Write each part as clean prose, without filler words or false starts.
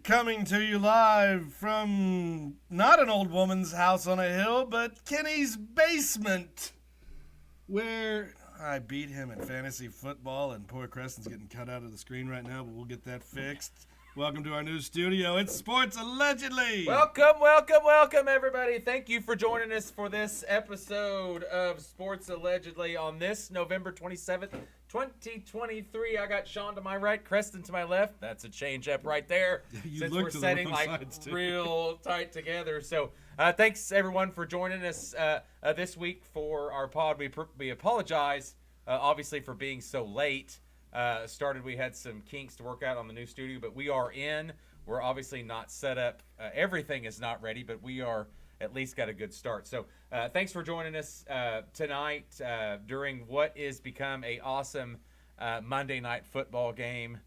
Coming to you live from not an old woman's house on a hill, but Kenny's basement, where I beat him in fantasy football, and poor Creston's getting cut out of the screen right now, but we'll get that fixed. Welcome to our new studio. It's Sports Allegedly. Welcome, everybody. Thank you for joining us for this episode of Sports Allegedly on this November 27th, 2023. I got Sean to my right, Creston to my left. That's a change up right there. Since we're setting real tight together. So thanks, everyone, for joining us this week for our pod. We apologize, obviously, for being so late. We had some kinks to work out on the new studio, but we are in. We're obviously not set up. Everything is not ready, but we are at least got a good start. So thanks for joining us tonight during what is become a awesome Monday night football game.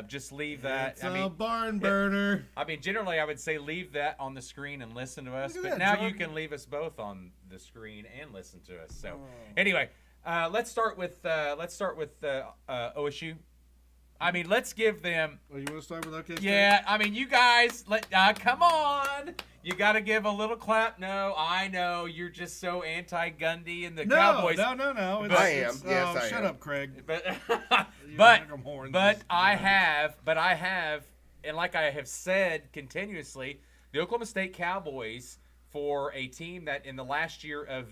Just leave that. It's a barn burner. Generally I would say leave that on the screen and listen to us, but now you can leave us both on the screen and listen to us. So anyway. Let's start with OSU. Let's give them. Oh, you want to start with OK State? Yeah, you guys, come on. You got to give a little clap. No, I know you're just so anti-Gundy and the Cowboys. No. I am. Yes, I shut am. up, Craig. But I have, and like I have said continuously, the Oklahoma State Cowboys, for a team that in the last year of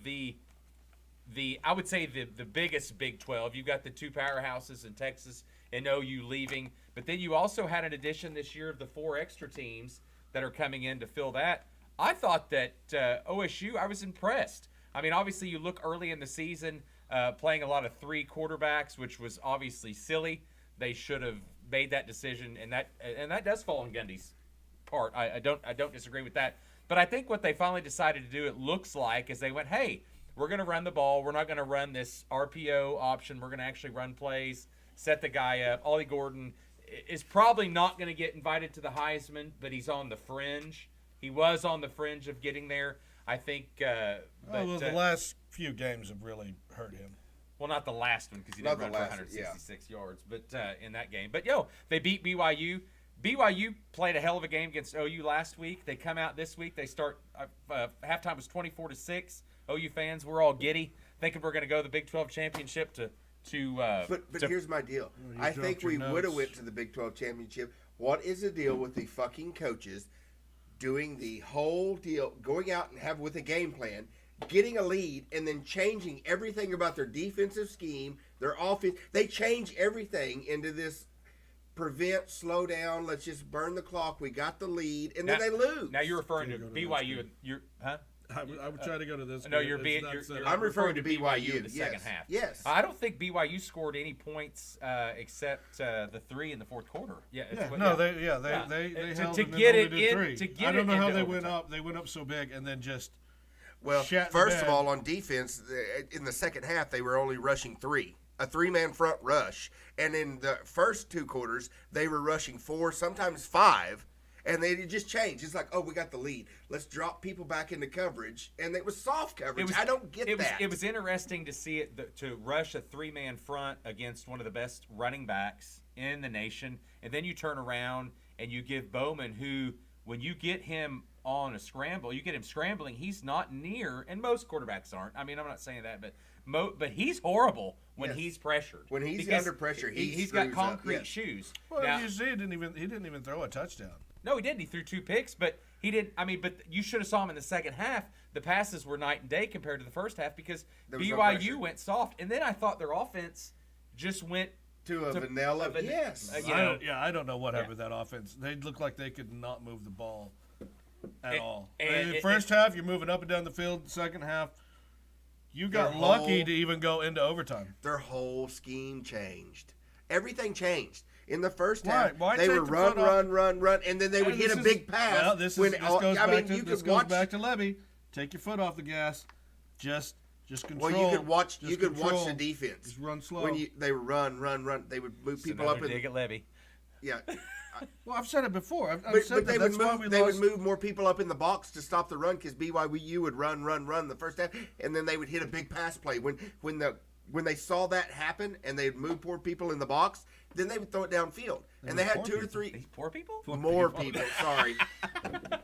I would say the biggest Big 12. You've got the two powerhouses in Texas and OU leaving. But then you also had an addition this year of the 4 extra teams that are coming in to fill that. I thought that OSU, I was impressed. Obviously you look early in the season playing a lot of 3 quarterbacks, which was obviously silly. They should have made that decision, and that does fall on Gundy's part. I don't disagree with that. But I think what they finally decided to do, it looks like, is they went, hey, we're going to run the ball. We're not going to run this RPO option. We're going to actually run plays, set the guy up. Ollie Gordon is probably not going to get invited to the Heisman, but he's on the fringe. He was on the fringe of getting there, I think. The last few games have really hurt him. Well, not the last one because he didn't run for 166 yards, but in that game. But, they beat BYU. BYU played a hell of a game against OU last week. They come out this week. They start halftime was 24-6. OU fans, we're all giddy, thinking we're going to go to the Big 12 championship to But here's my deal. I think we would have went to the Big 12 championship. What is the deal with the fucking coaches doing the whole deal, going out and with a game plan, getting a lead, and then changing everything about their defensive scheme, their offense? They change everything into this prevent, slow down, let's just burn the clock. We got the lead, and then they lose. Now you're referring to BYU. I would try to go to this. No, I'm referring to BYU in the second half. Yes. I don't think BYU scored any points except the 3 in the fourth quarter. They held to get it in. I don't know how they went up. They went up so big and then just. Well, first of all, on defense, in the second half, they were only rushing 3. A 3-man front rush. And in the first 2 quarters, they were rushing 4, sometimes 5. And they just changed. It's like, oh, we got the lead. Let's drop people back into coverage. And it was soft coverage. I don't get that. It was interesting to see it, to rush a 3-man front against one of the best running backs in the nation. And then you turn around and you give Bowman, who, when you get him on a scramble, you get him scrambling, he's not near, and most quarterbacks aren't. I'm not saying that, but he's horrible when he's pressured. When he's under pressure, he's got concrete shoes. Well, now, you see, he didn't even throw a touchdown. No, he didn't. He threw 2 picks, but he didn't. But you should have saw him in the second half. The passes were night and day compared to the first half because BYU went soft, and then I thought their offense just went to a vanilla. Yes. I don't know what happened with that offense. They looked like they could not move the ball at all. In the first half, you're moving up and down the field. Second half, you got lucky to even go into overtime. Their whole scheme changed. Everything changed. In the first half, Why they would run, and then they would hit a big pass. Well, this goes back to Levy. Take your foot off the gas. Just control. Well, you could watch the defense. Just run slow. When they would run. They would move people up. Dig at Levy. Yeah. Well, I've said it before. But they would move more people up in the box to stop the run because BYU would run the first half, and then they would hit a big pass play. When they saw that happen and they'd move more people in the box, then they would throw it downfield. And they had 2 or 3 These poor people? more people. Sorry.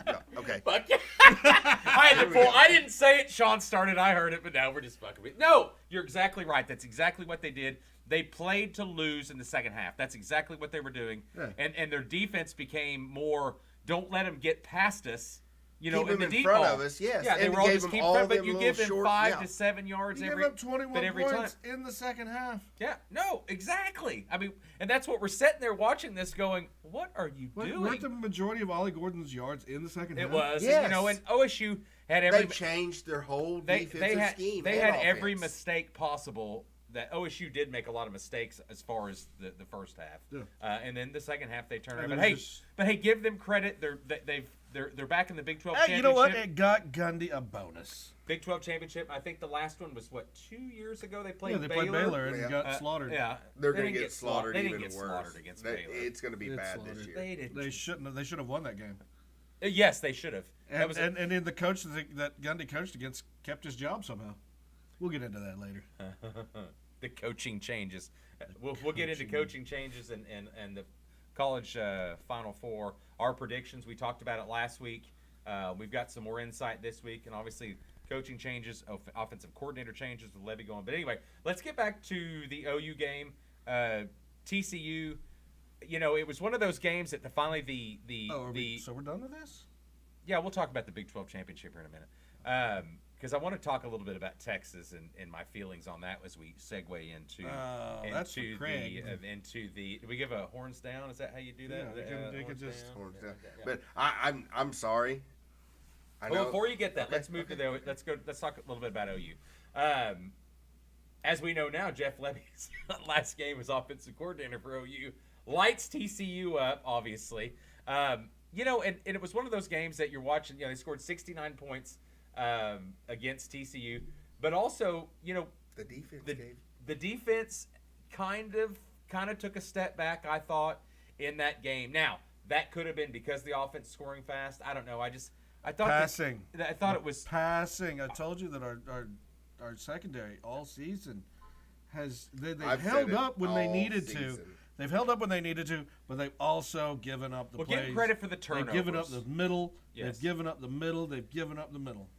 No, okay. Fuck yeah. I didn't say it. Sean started. I heard it, but now we're just fucking with it. No, you're exactly right. That's exactly what they did. They played to lose in the second half. That's exactly what they were doing. Yeah. And their defense became more, don't let them get past us. You know, keep in the them deep front ball. of us, yes. Yeah, they were all just keep front, but you give them short, 5 to 7 yards you every. Give up 21 every points time. in the second half. Yeah, no, exactly. I mean, and that's what we're sitting there watching this, going, "What are you doing?" Weren't the majority of Ollie Gordon's yards in the second half? It was, yes. and, you know, and OSU had every. They changed their whole defensive scheme. They had offense. every mistake possible. That OSU did make a lot of mistakes as far as the first half, and then the second half they turned around. But hey, give them credit. They're back in the Big 12 championship. You know what? It got Gundy a bonus. Big 12 championship. I think the last one was 2 years ago. They played. Yeah, they played Baylor and got slaughtered. Yeah, they're going to get slaughtered. They even didn't get worse. slaughtered against Baylor. It's going to be bad slaughtered. this year. They shouldn't have. They should have won that game. Yes, they should have. And then the coach that Gundy coached against kept his job somehow. We'll get into that later. The coaching changes. We'll get into coaching changes and the college Final Four. Our predictions, we talked about it last week. We've got some more insight this week, and obviously coaching changes, offensive coordinator changes with Levy going. But anyway, let's get back to the OU game. TCU, you know, it was one of those games that finally so we're done with this? Yeah, we'll talk about the Big 12 championship here in a minute. Because I want to talk a little bit about Texas and my feelings on that as we segue into the. Do we give a horns down? Is that how you do that? Yeah, they could just horns down. But I'm sorry. Well, before you get that, let's move to let's talk a little bit about OU. As we know now, Jeff Levy's last game as offensive coordinator for OU lights TCU up, obviously. You know, and it was one of those games that you're watching. You know, they scored 69 points. Against TCU, but also, you know, the defense kind of took a step back, I thought, in that game. Now that could have been because the offense scoring fast. I don't know. I thought passing. I thought it was passing. I told you that our secondary all season they've held up when they needed to. They've held up when they needed to, but they've also given up the plays. Give credit for the turnovers. They've given up the middle. Yes. They've given up the middle. They've given up the middle.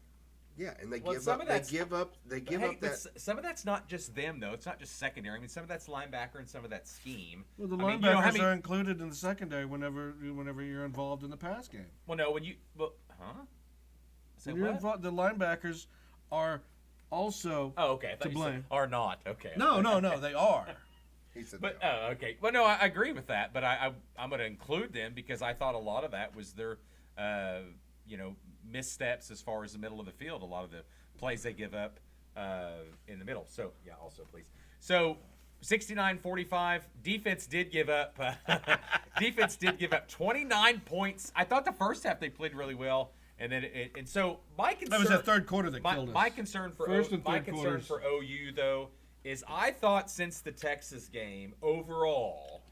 Yeah, and they give up that. Some of that's not just them, though. It's not just secondary. I mean, some of that's linebacker and some of that's scheme. Well, the linebackers are included in the secondary whenever you're involved in the pass game. Well, no, the linebackers are also to blame. Are not. Okay. No, they are. Okay. Well, no, I agree with that, but I'm going to include them because I thought a lot of that was their, missteps as far as the middle of the field. A lot of the plays they give up in the middle. So, yeah, also, please. So, 69-45. Defense did give up 29 points. I thought the first half they played really well. And then so my concern. That was that third quarter that killed us. My concern for OU, though, is I thought since the Texas game, overall,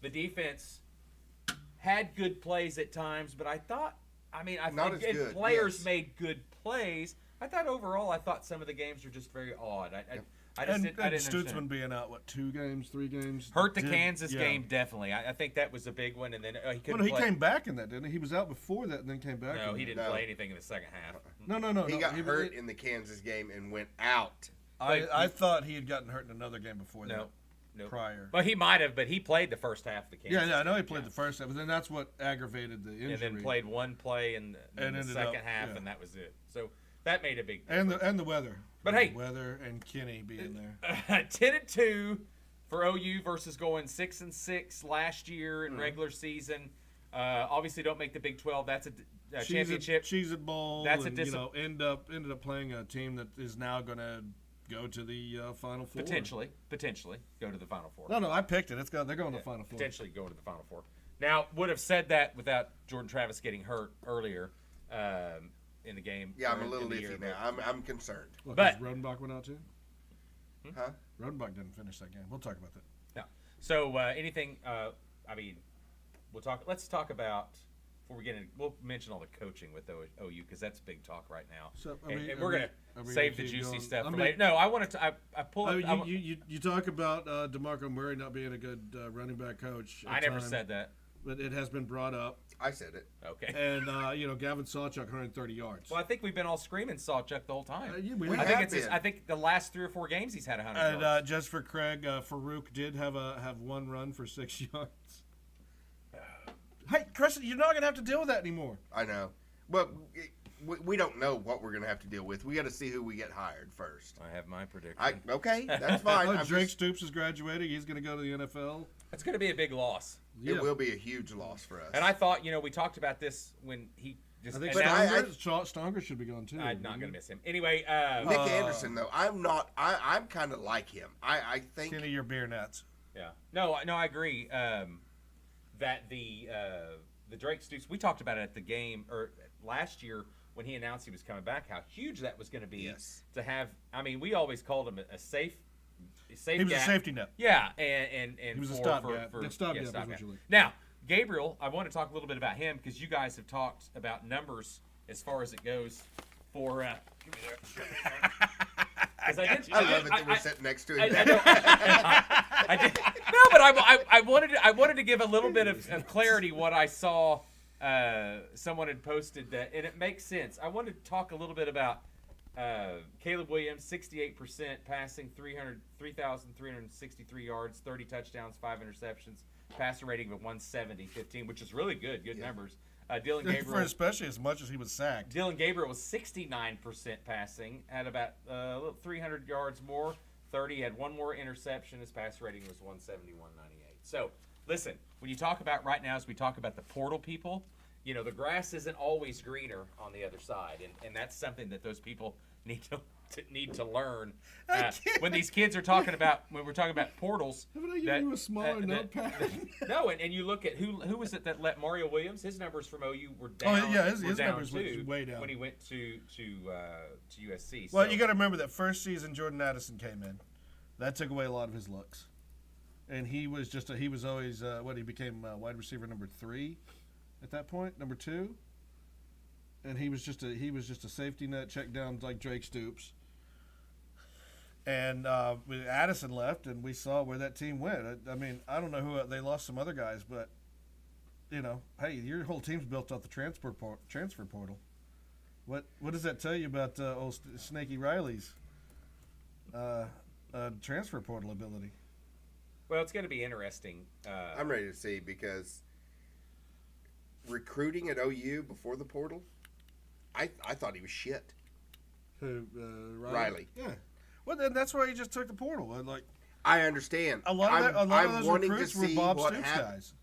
the defense had good plays at times, but I thought players made good plays. I thought some of the games were just very odd. I didn't Stutzman being out, 2 games, 3 games? Hurt the Kansas game, definitely. I think that was a big one, and then he couldn't play. He came back in that, didn't he? He was out before that and then came back. No, he didn't play anything in the second half. No. He got hurt in the Kansas game and went out. I thought he had gotten hurt in another game before that. No. Prior. But he might have, but he played the first half of the Kansas game. Yeah, I know he played the first half, but then that's what aggravated the injury. And then played one play in the second half, and that was it. So that made a big difference. And the weather. But hey. The weather and Kenny being there. 10-2 for OU versus going 6-6 last year in regular season. Obviously don't make the Big 12. That's a championship. Cheez It Bowl. That's ended up playing a team that is now going to go to the Final Four. Potentially go to the Final Four. No, I picked it. They're going to the Final Four. Potentially go to the Final Four. Now, would have said that without Jordan Travis getting hurt earlier in the game. Yeah, I'm a little iffy now. I'm concerned. But Rodenbach went out too? Huh? Rodenbach didn't finish that game. We'll talk about that. Yeah. So anything? Let's talk about before we get in, we'll mention all the coaching with OU because that's big talk right now. So, and we're gonna save the juicy going? stuff for later. No, I wanted to. I pull up. You talk about DeMarco Murray not being a good running back coach. I never said that. But it has been brought up. I said it. Okay. And Gavin Sawchuk, 130 yards. Well, I think we've been all screaming Sawchuk the whole time. I think the last 3 or 4 games he's had 100 and yards. just for Craig, Farouk did have one run for 6 yards. Hey, Chris, you're not gonna have to deal with that anymore. I know. But we don't know what we're going to have to deal with. We got to see who we get hired first. I have my prediction. Okay, that's fine. Drake Stoops is graduating. He's going to go to the NFL. It's going to be a big loss. Yeah. It will be a huge loss for us. And I thought, we talked about this when he just. I think Stonger should be gone too. I'm not going to miss him. Anyway, Nick Anderson though, I'm not. I'm kind of like him. I think. Kenny, your beer nuts. Yeah. No, I agree. That the Drake Stoops. We talked about it at the game or last year when he announced he was coming back. How huge that was going to be to have. I mean, we always called him a safe. He was a safety net. Yeah, and he was a stopgap. Now, Gabriel, I want to talk a little bit about him because you guys have talked about numbers as far as it goes for. Give me that. I love it that we're sitting next to him. I did. No, but I wanted to give a little bit of clarity what I saw. Someone had posted that, and it makes sense. I wanted to talk a little bit about Caleb Williams, 68% passing, 3,363 yards, 30 touchdowns, 5 interceptions, passer rating of 170-15, which is really good numbers. Dylan Gabriel, for especially as much as he was sacked. Dylan Gabriel was 69% passing, had about 300 yards more, 30, had 1 more interception. His passer rating was 170-198. So, listen, when you talk about right now, as we talk about the portal people, the grass isn't always greener on the other side, and that's something that those people need to learn. When these kids are talking about, when we're talking about portals. Haven't I given you a smaller notepad? No, and you look at who was it that let Mario Williams? His numbers from OU were down. Oh yeah, his numbers were way down when he went to USC. Well, you got to remember that first season Jordan Addison came in, that took away a lot of his looks, and he was always he became wide receiver number 3 at that point, number 2. And he was just a safety net, check down like Drake Stoops. And Addison left, and we saw where that team went. I mean, I don't know who they lost some other guys, but hey, your whole team's built off the transfer portal. What does that tell you about old Snaky Riley's transfer portal ability? Well, it's going to be interesting. I'm ready to see because recruiting at OU before the portal. I thought he was shit. Who, Riley? Yeah. Well, then that's why he just took the portal. I understand. A lot of those recruits were Bob Stoops guys.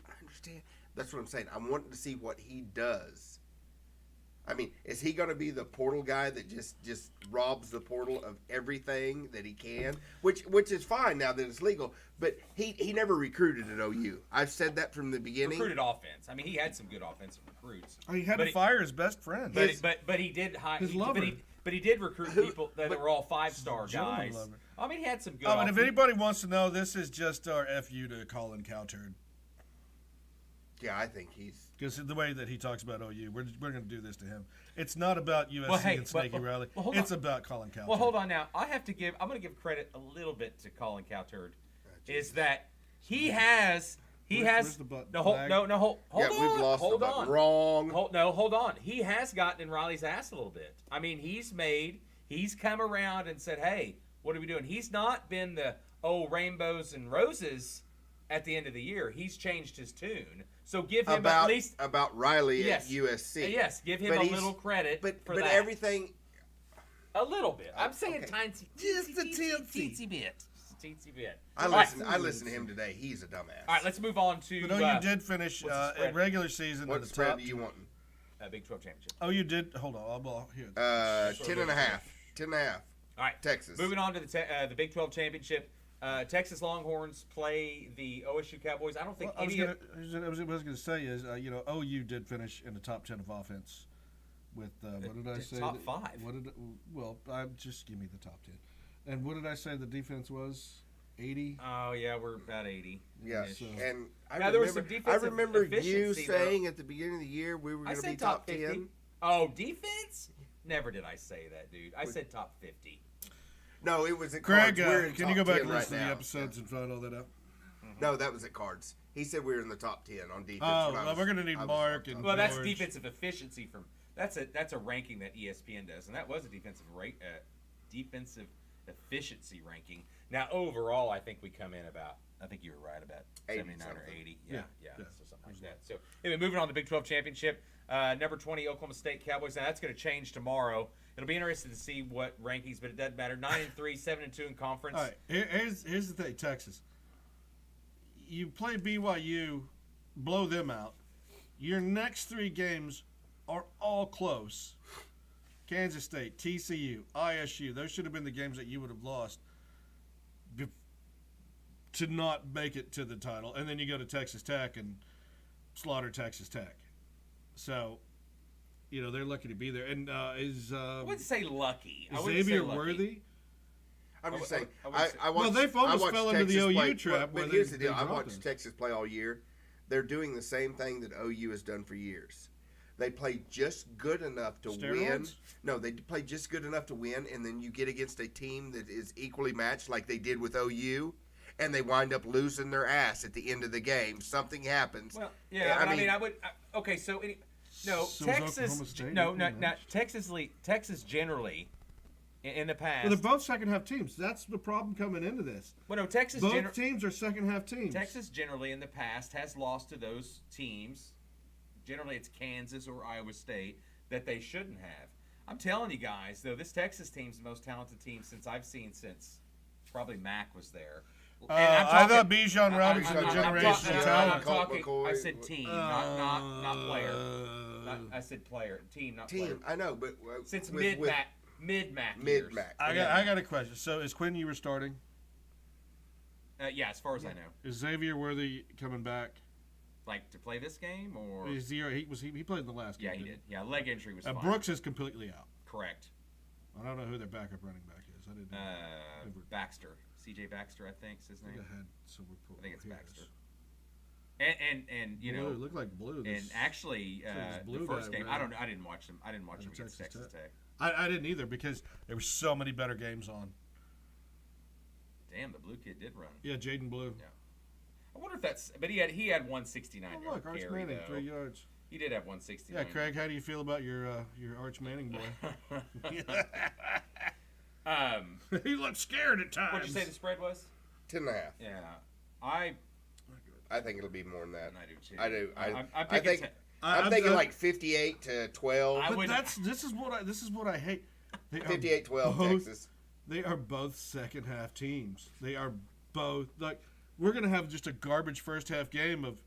I understand. That's what I'm saying. I'm wanting to see what he does. I mean, is he going to be the portal guy that just robs the portal of everything that he can? Which is fine now that it's legal. But he never recruited at OU. I've said that from the beginning. Recruited offense. I mean, he had some good offensive recruits. He had to fire his best friend. But he did hire. But he did recruit people that were all 5-star guys. I mean, he had some good. And if anybody wants to know, this is just our FU to Colin Cowherd. Yeah, I think he's... Because the way that he talks about OU, we're going to do this to him. It's not about USC and Snaky Riley. It's about Colin Cowherd. Well, hold on now. I'm going to give credit a little bit to Colin Cowherd. Is that he has... Where's the button? Hold on. We've lost the button. Wrong. Hold on. He has gotten in Riley's ass a little bit. I mean, he's come around and said, hey, what are we doing? He's not been the, rainbows and roses at the end of the year. He's changed his tune. So give him at least... About Riley at USC. Yes, give him a little credit for that. But everything... A little bit. I'm saying tiny... Just a teensy bit. Teensy bit. I listened to him today. He's a dumbass. All right, let's move on to... But you did finish in regular season what in the spread top... are you wanting? Big 12 championship. Oh, you did? Hold on. Here. 10.5. 10.5. All right. Texas. Moving on to the Big 12 championship. Texas Longhorns play the OSU Cowboys. I don't think what I was going to say is, OU did finish in the top 10 of offense with, what did I say? Top 5. Just give me the top 10. And what did I say the defense was? 80. Oh yeah, we're about 80. Yeah, So- and Now, there was some defensive I remember you efficiency, though. saying at the beginning of the year we were I going to be said top 50. 10. Oh, defense? Never did I say that, dude. I said top 50. No, it was at Craig, Cards. We're in can you top go back 10 and right listen to now. the episodes and find all that out? No, that was at Cards. He said we were in the top 10 on defense. Oh, when I well, was- we're going to need I was Mark on and top. Well, that's George. defensive efficiency from that's a ranking that ESPN does, and that was a defensive defensive efficiency ranking. Now overall, I think we come in about. I think you were right about 79 or something. 80. Yeah. So something like that. So anyway, moving on to the Big 12 championship, number 20 Oklahoma State Cowboys. Now that's going to change tomorrow. It'll be interesting to see what rankings, but it doesn't matter. 9-3, 7-2 in conference. All right, here's the thing, Texas. You play BYU, blow them out. Your next 3 games are all close. Kansas State, TCU, ISU. Those should have been the games that you would have lost to not make it to the title. And then you go to Texas Tech and slaughter Texas Tech. So, they're lucky to be there. And is I wouldn't say lucky. I wouldn't say Xavier lucky. Worthy? I'm just saying. I would say- I watched, they've almost I watched fell into the Texas OU play, trap where But here's they the deal. I dropped watched us. Texas play all year. They're doing the same thing that OU has done for years. They play just good enough to win. Steroids? No, they play just good enough to win, and then you get against a team that is equally matched like they did with OU, and they wind up losing their ass at the end of the game. Something happens. Well, yeah, I but mean- I would. Okay, so no, So is Oklahoma Texas. State No, in not that? Texas generally in the past. Well, they're both second half teams. That's the problem coming into this. Well, no, Texas. Both teams are second half teams. Texas generally in the past has lost to those teams. Generally, it's Kansas or Iowa State that they shouldn't have. I'm telling you guys, though, this Texas team's the most talented team since I've seen since probably Mac was there. And I thought Bijan Robinson, I'm the talking- generational I'm talent. talking- I said team, not player. I said player, team, not player. Team, I know, but Since with- mid-Mac years. mid-Mac. I got a question. So is Quinn Ewers starting? Yeah, as far as I know. Is Xavier Worthy coming back? Like to play this game or Is he played in the last game? yeah, he did. Yeah, leg injury was fine. Brooks is completely out. Correct. I don't know who their backup running back is. I didn't know. Baxter, CJ Baxter, I think is his I name. had some report. I think it's here it Baxter. is. And Blue, it looked like blue. and This, actually this the blue first guy game, ran. I didn't watch them. I didn't watch them against Texas Texas Tech. I didn't either because there were so many better games on. Damn, the blue kid did run. Yeah, Jaden Blue. Yeah. I wonder if that's. But he had 169 Oh, yard look, Arch carry Manning, though. 3 yards. He did have 169. Yeah, Craig, how do you feel about your Arch Manning boy? He looked scared at times. What'd you say the spread was? 10.5. Yeah, I I think it'll be more than that. do too. I do. I'm I picking think. I'm thinking I'm- like 58 to 12. I But wouldn't- this is what I hate. They are 58-12 both- Texas. They are both second half teams. They are both we're gonna have just a garbage first half game of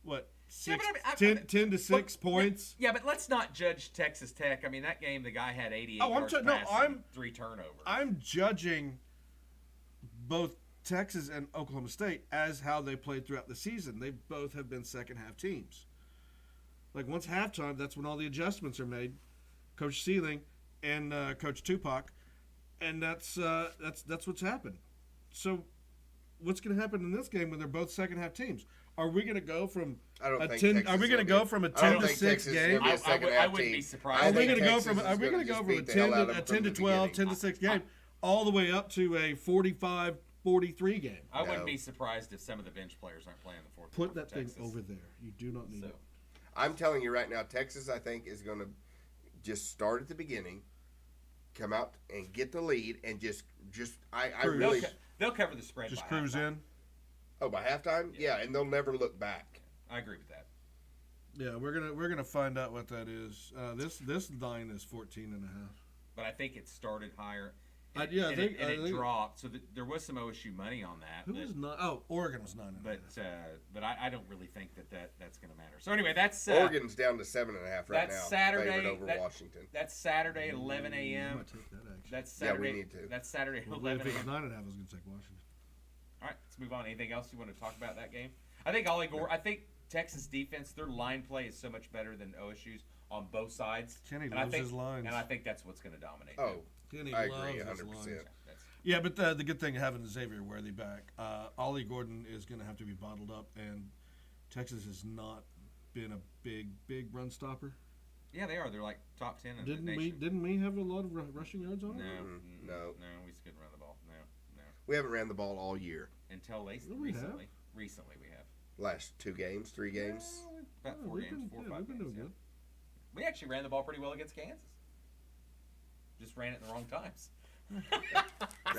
what Yeah, six, but I mean, 10 to 6 points. Yeah, but let's not judge Texas Tech. I mean, that game, the guy had 88 Oh, I'm yards ju- no, passing, I'm- 3 turnovers. I'm judging both Texas and Oklahoma State as how they played throughout the season. They both have been second half teams. Like once halftime, that's when all the adjustments are made. Coach Sealing and Coach Tupac, and that's what's happened. So, what's going to happen in this game when they're both second half teams? Are we going to go from I don't a think 10? Texas Are we going to will go be- from a I 10 don't to think 6 Texas is game? gonna be a second I half wouldn't team. be surprised. I Are we think going to go Texas from is are we gonna going to just go from beat a the hell 10 out of to them a 10 to from the 12, beginning. 10 to 6 game, all the way up to a 45-43 game? I wouldn't No. be surprised if some of the bench players aren't playing the fourth Put quarter that for thing Texas. over there. You do not need So, it. I'm telling you right now, Texas, I think, is going to just start at the beginning, come out and get the lead, and I Cruise. really. they'll cover the spread. Just by cruise halftime. in. Oh, by halftime? Yeah, and they'll never look back. I agree with that. Yeah, we're gonna find out what that is. This line is 14.5. But I think it started higher. I And, think it dropped. So there was some OSU money on that. Who but, was not? Oh, Oregon was 9.5. but I don't really think that's going to matter. So anyway, that's Oregon's down to 7.5 right that's now. Saturday, favored over that- Washington. That's Saturday, 11 I a.m. might take that actually. That's Yeah, Saturday. we need to. That's Saturday, Well, 11 if it was a.m. 9.5, I was gonna take Washington. All right, let's move on. Anything else you want to talk about that game? I think Ollie Gore. I think Texas defense, their line play is so much better than OSU's on both sides. Kenny and I loves think, his lines. And I think that's what's going to dominate. Oh, Kenny I loves agree his 100%. lines. That's, Yeah, but the good thing of having Xavier Worthy back, Ollie Gordon is going to have to be bottled up, and Texas has not been a big run stopper. Yeah, they are. They're like top 10 in the nation. Didn't we have a lot of rushing yards on it? No, we just couldn't run the ball. No. we haven't ran the ball all year. Until recently. Recently we have. Last 2 games, 3 games. About 4 games, 4 or 5 games. Yeah. We actually ran the ball pretty well against Kansas. Just ran it in the wrong times.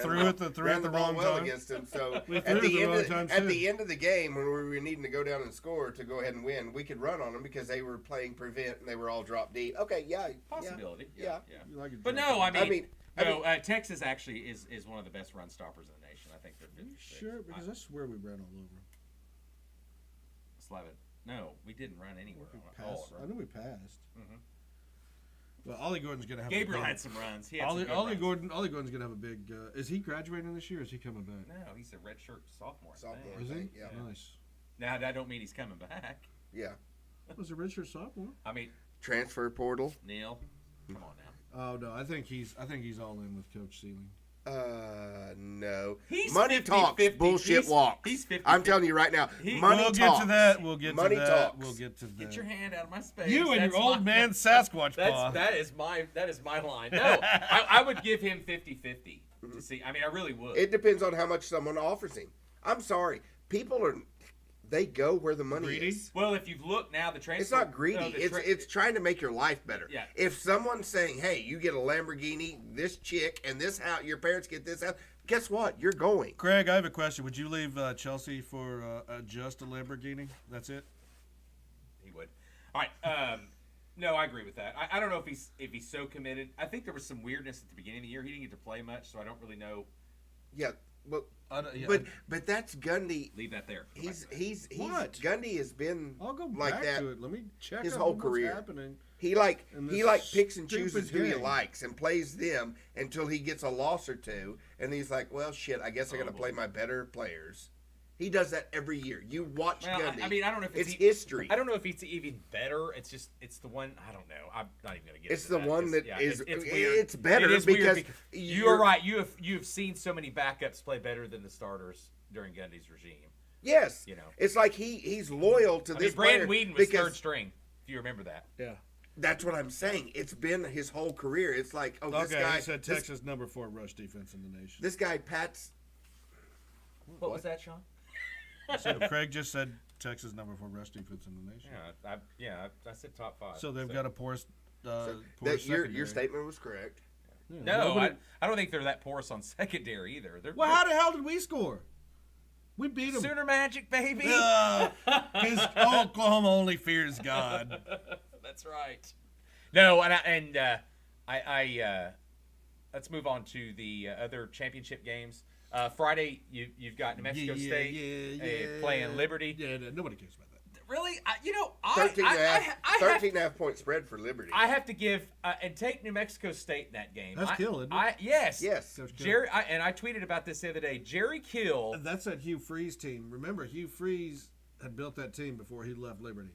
Threw it the ball wrong well time. against them. So We at threw the the end wrong of, time, at too. the end of the game, when we were needing to go down and score to go ahead and win, we could run on them because they were playing prevent and they were all drop deep. Okay, Possibility. Yeah. You like a But drop no, back. I mean, Texas actually is one of the best run stoppers in the nation. I think they're Are you 56. sure? Because that's where we ran all over. Slavic. No, we didn't run anywhere. I know we passed. Mhm. Well, Ollie Gordon's gonna have. Gabriel a big, had some runs. He had Ollie some good runs. Gordon's gonna have a big. Is he graduating this year? Or is he coming back? No, he's a redshirt sophomore. I Sophomore. think. Is he? Yeah. Nice. Now that don't mean he's coming back. Yeah. Was a redshirt sophomore? I mean, Transfer portal. Neil, come on now. Oh no, I think he's all in with Coach Sealing. No. He's Money 50, talks, 50. bullshit walks. He's 50. I'm telling you right now. Money We'll talks. get to that. We'll get Money to that. talks. We'll get to that. Get your hand out of my space. You and That's your old my- man Sasquatch paw. That is my line. No, I would give him 50-50 to see. I mean, I really would. It depends on how much someone offers him. I'm sorry. People are. They go where the money Greedy? is. Well, if you've looked now, the transfer. It's not greedy. No, It's trying to make your life better. Yeah. If someone's saying, "Hey, you get a Lamborghini, this chick, and this house, your parents get this house," guess what? You're going. Craig, I have a question. Would you leave Chelsea for just a Lamborghini? That's it. He would. All right. No, I agree with that. I don't know if he's so committed. I think there was some weirdness at the beginning of the year. He didn't get to play much, so I don't really know. Yeah. Well, Yeah, but that's Gundy. Leave that there. He's What? Gundy has been I'll go like back that. to it. Let me check his up whole on career. What's happening. He in this picks and chooses stupid who he game. likes and plays them until he gets a loss or two, and he's like, "Well, shit, I guess I got to play my better players." He does that every year. You watch Well, Gundy. I mean, I don't know if it's it's history. I don't know if it's even better. It's the one. I don't know. I'm not even gonna get. It's into the one that Yeah, is. It's weird. It's better It is weird because you're right. You've seen so many backups play better than the starters during Gundy's regime. Yes, You know. it's like he's loyal to I this mean, Brandon player Weeden was because third string. If you remember that. Yeah. that's what I'm saying. It's been his whole career. It's like, oh, this Okay, guy he said this- Texas number 4 rush defense in the nation. This guy Pat's. What was that, Sean? So Craig just said Texas number 4 rush defense in the nation. I said top 5. So they've got a porous. That porous your secondary. statement was correct. Yeah, No, nobody- I don't think they're that porous on secondary either. They're Well, how the hell did we score? We beat them. Sooner Magic, baby. Because Oklahoma only fears God. That's right. No, let's move on to the other championship games. Friday, you've got New Mexico State playing Liberty. Yeah, nobody cares about that. Really, 13 and a half point spread for Liberty. I have to give and take New Mexico State in that game. That's Kill, isn't it? Yes. Coach Kill. Jerry, I tweeted about this the other day. Jerry Kill. That's that Hugh Freeze team. Remember, Hugh Freeze had built that team before he left Liberty.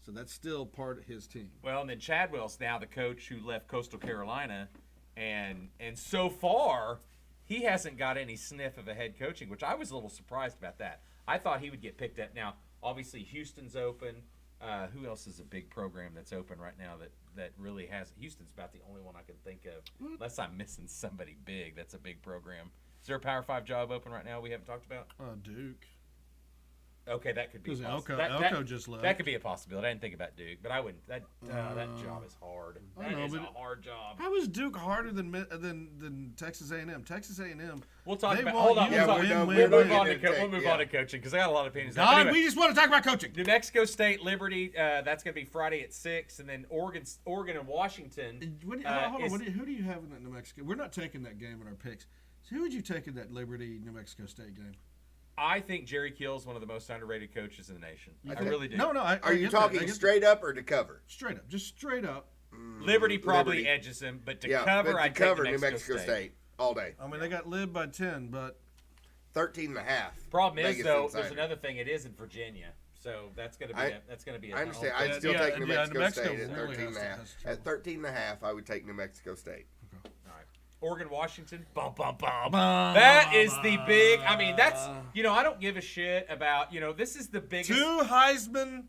So that's still part of his team. Well, and then Chadwell's now the coach who left Coastal Carolina, and so far he hasn't got any sniff of a head coaching, which I was a little surprised about that. I thought he would get picked up. Now, obviously, Houston's open. Who else is a big program that's open right now that really has? Houston's about the only one I can think of, unless I'm missing somebody big. That's a big program. Is there a Power 5 job open right now we haven't talked about? Duke. Okay, that could be. Because Elko Elko just left. That could be a possibility. I didn't think about Duke, but I wouldn't. That job is hard. I That know, is a but hard job. How is Duke harder than Texas A&M? Texas A&M. We'll talk They about. want Hold on. you We'll, to talk, win, we'll win, move win. on to we'll move on to coaching because I got a lot of opinions. God, Anyway, we just want to talk about coaching. New Mexico State, Liberty. That's going to be Friday at 6, and then Oregon and Washington. Hold on. Who do you have in that New Mexico? We're not taking that game in our picks. So who would you take in that Liberty New Mexico State game? I think Jerry Kill is one of the most underrated coaches in the nation. I really do. No. Are you talking straight up or to cover? Straight up, just straight up. Liberty probably Liberty. edges him, but to Yeah, cover, but to I'd cover take New Mexico State all day. I mean, they got led by 10, but 13 and a half. Problem is, Vegas though, Insider. there's another thing. It is in Virginia, so that's going to be. I understand. I'd I'd still take New New Mexico Mexico State at really 13 and a has half. trouble. At 13 and a half, I would take New Mexico State. All right. Oregon, Washington. Bum, bum, bum. That is the big. I mean, that's, I don't give a shit about, this is the biggest. 2 Heisman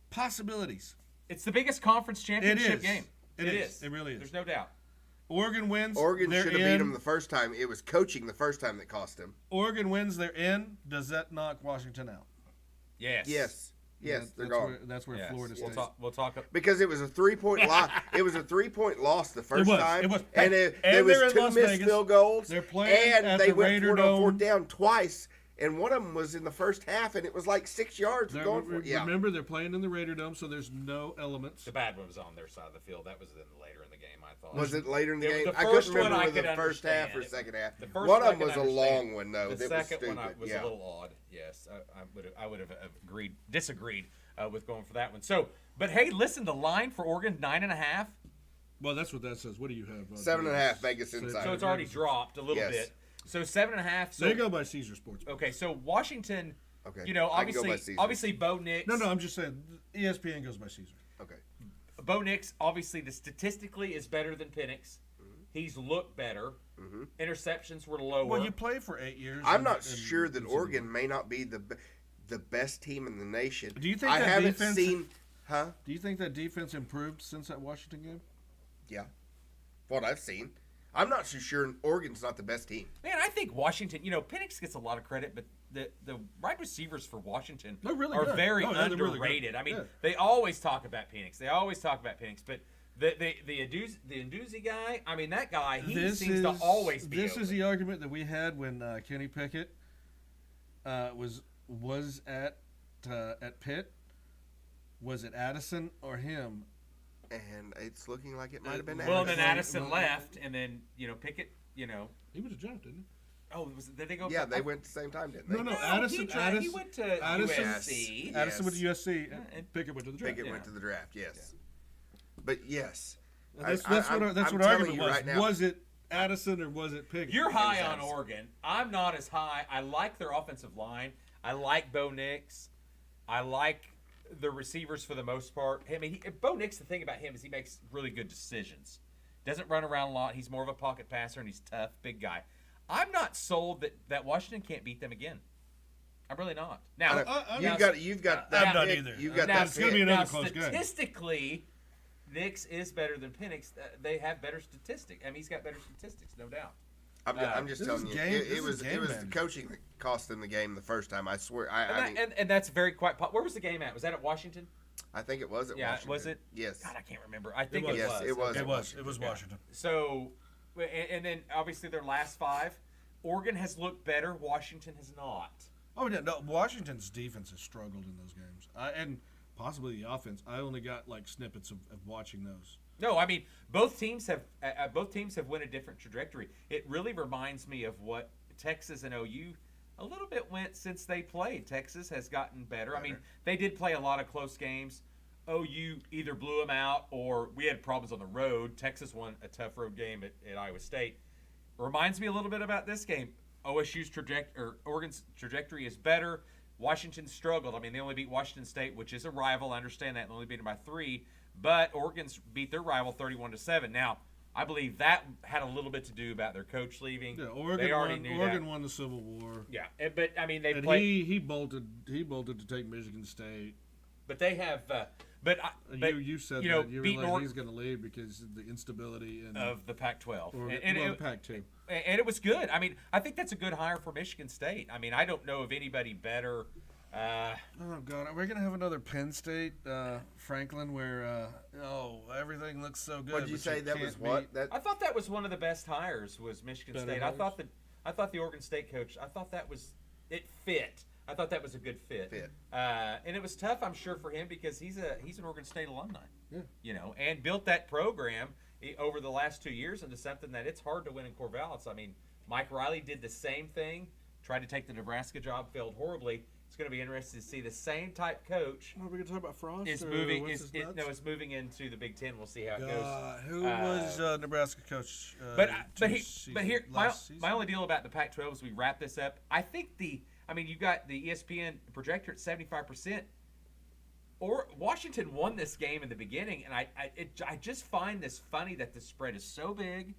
possibilities. It's the biggest conference championship game. It is. It really is. There's no doubt. Oregon wins. Oregon should have beat them the first time. It was coaching the first time that cost them. Oregon wins. They're in. Does that knock Washington out? Yes. Yes, they're gone. That's where Florida stays. We'll talk. Because it was a 3-point loss. It was a 3-point loss the first time. It was. And there was 2 missed field goals. They're playing and at they the went Raider for it on Dome. 4th down twice. And one of them was in the first half, and it was like 6 yards going for it. Yeah. Remember, they're playing in the Raider Dome, so there's no elements. The bad one was on their side of the field. That was later in the game, I thought. Was it later in the game? The I first couldn't remember one I whether could the first half or understand. second half. The first one one of them was I a could long understand. one, though. The that was second one stupid. was a little odd. Yes, I would have disagreed with going for that one. So, but hey, listen, the line for Oregon 9.5. Well, that's what that says. What do you have? 7.5 Vegas inside. So it's already dropped a little bit. So 7.5. So they go by Caesar Sports. Okay, so Washington. Okay. Obviously, Bo Nix. No, I'm just saying. ESPN goes by Caesar. Okay. Bo Nix, obviously, statistically is better than Penix. He's looked better. Interceptions were lower. Well, you play for 8 years. I'm not sure that Oregon may not be the best team in the nation. Do you think I that haven't defense? seen? Huh? Do you think that defense improved since that Washington game? Yeah. What I've seen. I'm not so sure Oregon's not the best team. Man, I think Washington, Penix gets a lot of credit, but the wide receivers for Washington They're really are good. very They're really underrated. good. I mean, they always talk about Penix. But the Anduzzi guy, I mean, that guy, he seems to always be This open. is the argument that we had when Kenny Pickett was at Pitt. Was it Addison or him? And it's looking like it might have been Well, and Addison. then Addison left, and then, Pickett, He was a draft, didn't he? Oh, did they go? Yeah, they went at the same time, didn't they? No, Addison went to Addison- USC. Yes. Addison went to USC, and Pickett went to the draft. Pickett went to the draft, yes. But yes. That's I'm what telling argument you was. right now- Was it Addison or was it Pickett? You're high on Addison. Oregon. I'm not as high. I like their offensive line. I like Bo Nix. I like the receivers for the most part. I mean, Bo Nix, the thing about him is he makes really good decisions. Doesn't run around a lot. He's more of a pocket passer, and he's tough, big guy. I'm not sold that Washington can't beat them again. I'm really not. Now, You've got that. I'm not either. You've got now, that. It's gonna be pick. another close game. Statistically, Nix is better than Penix. They have better statistics. I mean, he's got better statistics, no doubt. I'm just This telling is you, game- it this was is game the management. coaching that cost them the game the first time. I swear. And that's very quite. Where was the game at? Was that at Washington? I think it was at Washington. Was it? Yes. God, I can't remember. I think was. it Yes, was. it was. It was Washington. So, and then obviously their last 5, Oregon has looked better. Washington has not. Oh no, Washington's defense has struggled in those games, and possibly the offense. I only got like snippets of watching those. No, I mean both teams have went a different trajectory. It really reminds me of what Texas and OU a little bit went since they played. Texas has gotten better. I mean, they did play a lot of close games. OU either blew them out or we had problems on the road. Texas won a tough road game at Iowa State. Reminds me a little bit about this game. OSU's Oregon's trajectory is better. Washington struggled. I mean, they only beat Washington State, which is a rival. I understand that. They only beat them by 3. But Oregon's beat their rival 31-7. Now, I believe that had a little bit to do about their coach leaving. Yeah, Oregon won the Civil War. Yeah, but I mean they And played. he bolted to take Michigan State. But they have. You said you know, that you beating realized he's going to leave because of the instability of the Pac-12 and Pac-2. And it was good. I mean, I think that's a good hire for Michigan State. I mean, I don't know of anybody better. Oh God, are we gonna have another Penn State, Franklin, where everything looks so good? What did you say? That was what? I thought that was one of the best hires was Michigan State. hires? I thought the Oregon State coach. I thought that was it fit. I thought that was a good fit. And it was tough, I'm sure, for him because he's an Oregon State alumni. Yeah. You know, and built that program over the last 2 years into something that it's hard to win in Corvallis. I mean, Mike Riley did the same thing, tried to take the Nebraska job, failed horribly. It's going to be interesting to see the same type coach. Are we going to talk about Frost? Is moving into the Big Ten. We'll see how it goes. Who was Nebraska coach? But here, my only deal about the Pac-12 as we wrap this up. I think you've got the ESPN projector at 75%. Or Washington won this game in the beginning, and I just find this funny that the spread is so big,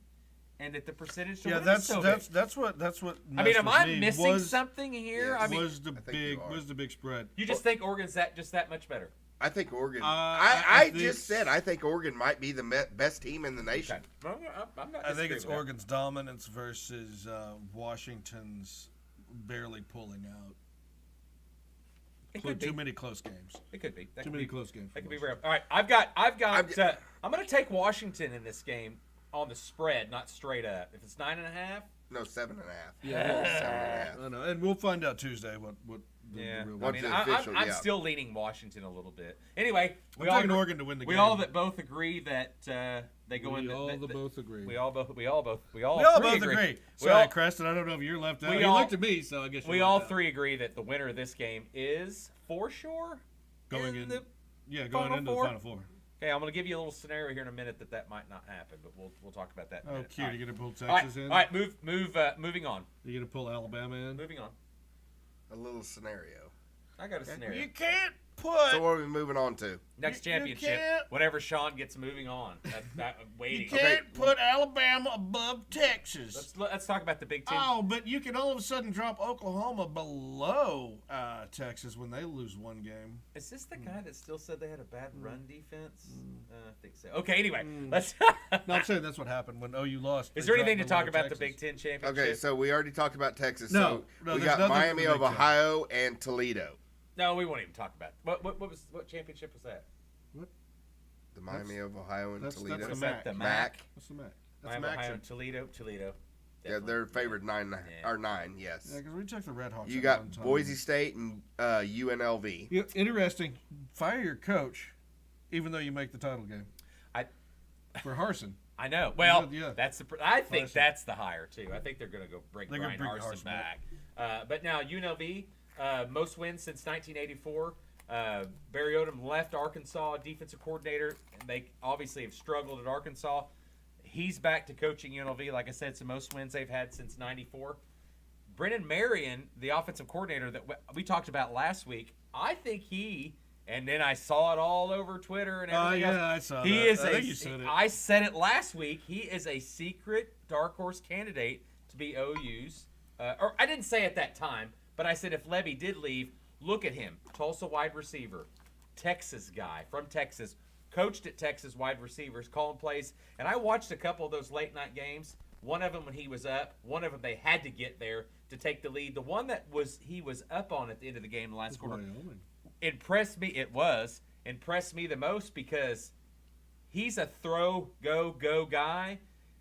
and that the percentage to Yeah, win is so big. that's what. I mean, am I messed with me missing was- something here? Yes. I mean, was the think you are. big spread. you just think Oregon's just that much better? I think Oregon. I I think- just said I think Oregon might be the best team in the nation. Okay. Well, I'm not I think it's disagreeing with that. Oregon's dominance versus Washington's barely pulling out. It could be. Too many close games. It could be. That Too could many be. close games. That for could be Washington. rare. All right, I've got. I'm- I'm going to take Washington in this game on the spread, not straight up. If it's 9.5. No, 7.5. Yeah. 7.5. I know, and we'll find out Tuesday what the Yeah, real. I What's mean, the official, I'm yeah. still leaning Washington a little bit. Anyway, I'm taking Oregon to win the we game. all both agree that they go in. both agree. We all We all three both agree. We Sorry, all, Creston. I don't know if you're left out. we You all- looked at me, so I guess we you're all left out. three agree that the winner of this game is for sure Going in. the Yeah, going Final into Four? the Final Four. Okay, I'm going to give you a little scenario here in a minute that might not happen, but we'll talk about that in a Oh, minute. cute. All You're going to pull right. Texas in? All right, moving on. You're going to pull Alabama in? Moving on. A little scenario. I got a scenario. You can't put... So what are we moving on to? Next you championship, can't- whenever Sean gets moving on. I'm waiting. You can't put Alabama above Texas. Let's talk about the Big Ten. Oh, but you can all of a sudden drop Oklahoma below Texas when they lose one game. Is this the guy that still said they had a bad run defense? I think so. Okay, anyway, let's. No, I'm saying that's what happened when OU lost. Is They there anything to dropped talk below about the Texas. Big Ten championship? Okay, so we already talked about Texas. No, so we there's got nothing Miami for the of Big Ten. Ohio and Toledo. No, we won't even talk about it. What championship was that? The Miami of Ohio and that's Toledo. the Was MAC. that the MAC. MAC? What's the MAC? That's Miami, MAC. Ohio, Yeah, Toledo. Yeah, Definitely. they're favored 9 Yeah. or 9. Yes. because we took the Red Hawks. You at got one time. Boise State and UNLV. Yeah, interesting. Fire your coach, even though you make the title game. For Harsin. I know. Well, Yeah. that's the. I think Harsin. that's the hire too. I think they're going to go bring They're gonna Brian bring Harsin Harsin back. But now UNLV, most wins since 1984. Barry Odom left Arkansas, defensive coordinator. And they obviously have struggled at Arkansas. He's back to coaching UNLV. Like I said, it's the most wins they've had since '94. Brennan Marion, the offensive coordinator that we talked about last week, I think he. And then I saw it all over Twitter and everything else. Yeah, I saw He that. is I a. think you said it. I said it last week. He is a secret dark horse candidate to be OU's. Or I didn't say at that time, but I said if Levy did leave, look at him. Tulsa wide receiver, Texas guy from Texas, coached at Texas wide receivers, calling plays. And I watched a couple of those late night games. One of them when he was up. One of them they had to get there to take the lead. The one that he was up on at the end of the game, the last quarter. Wyoming. Impressed me the most because he's a go guy,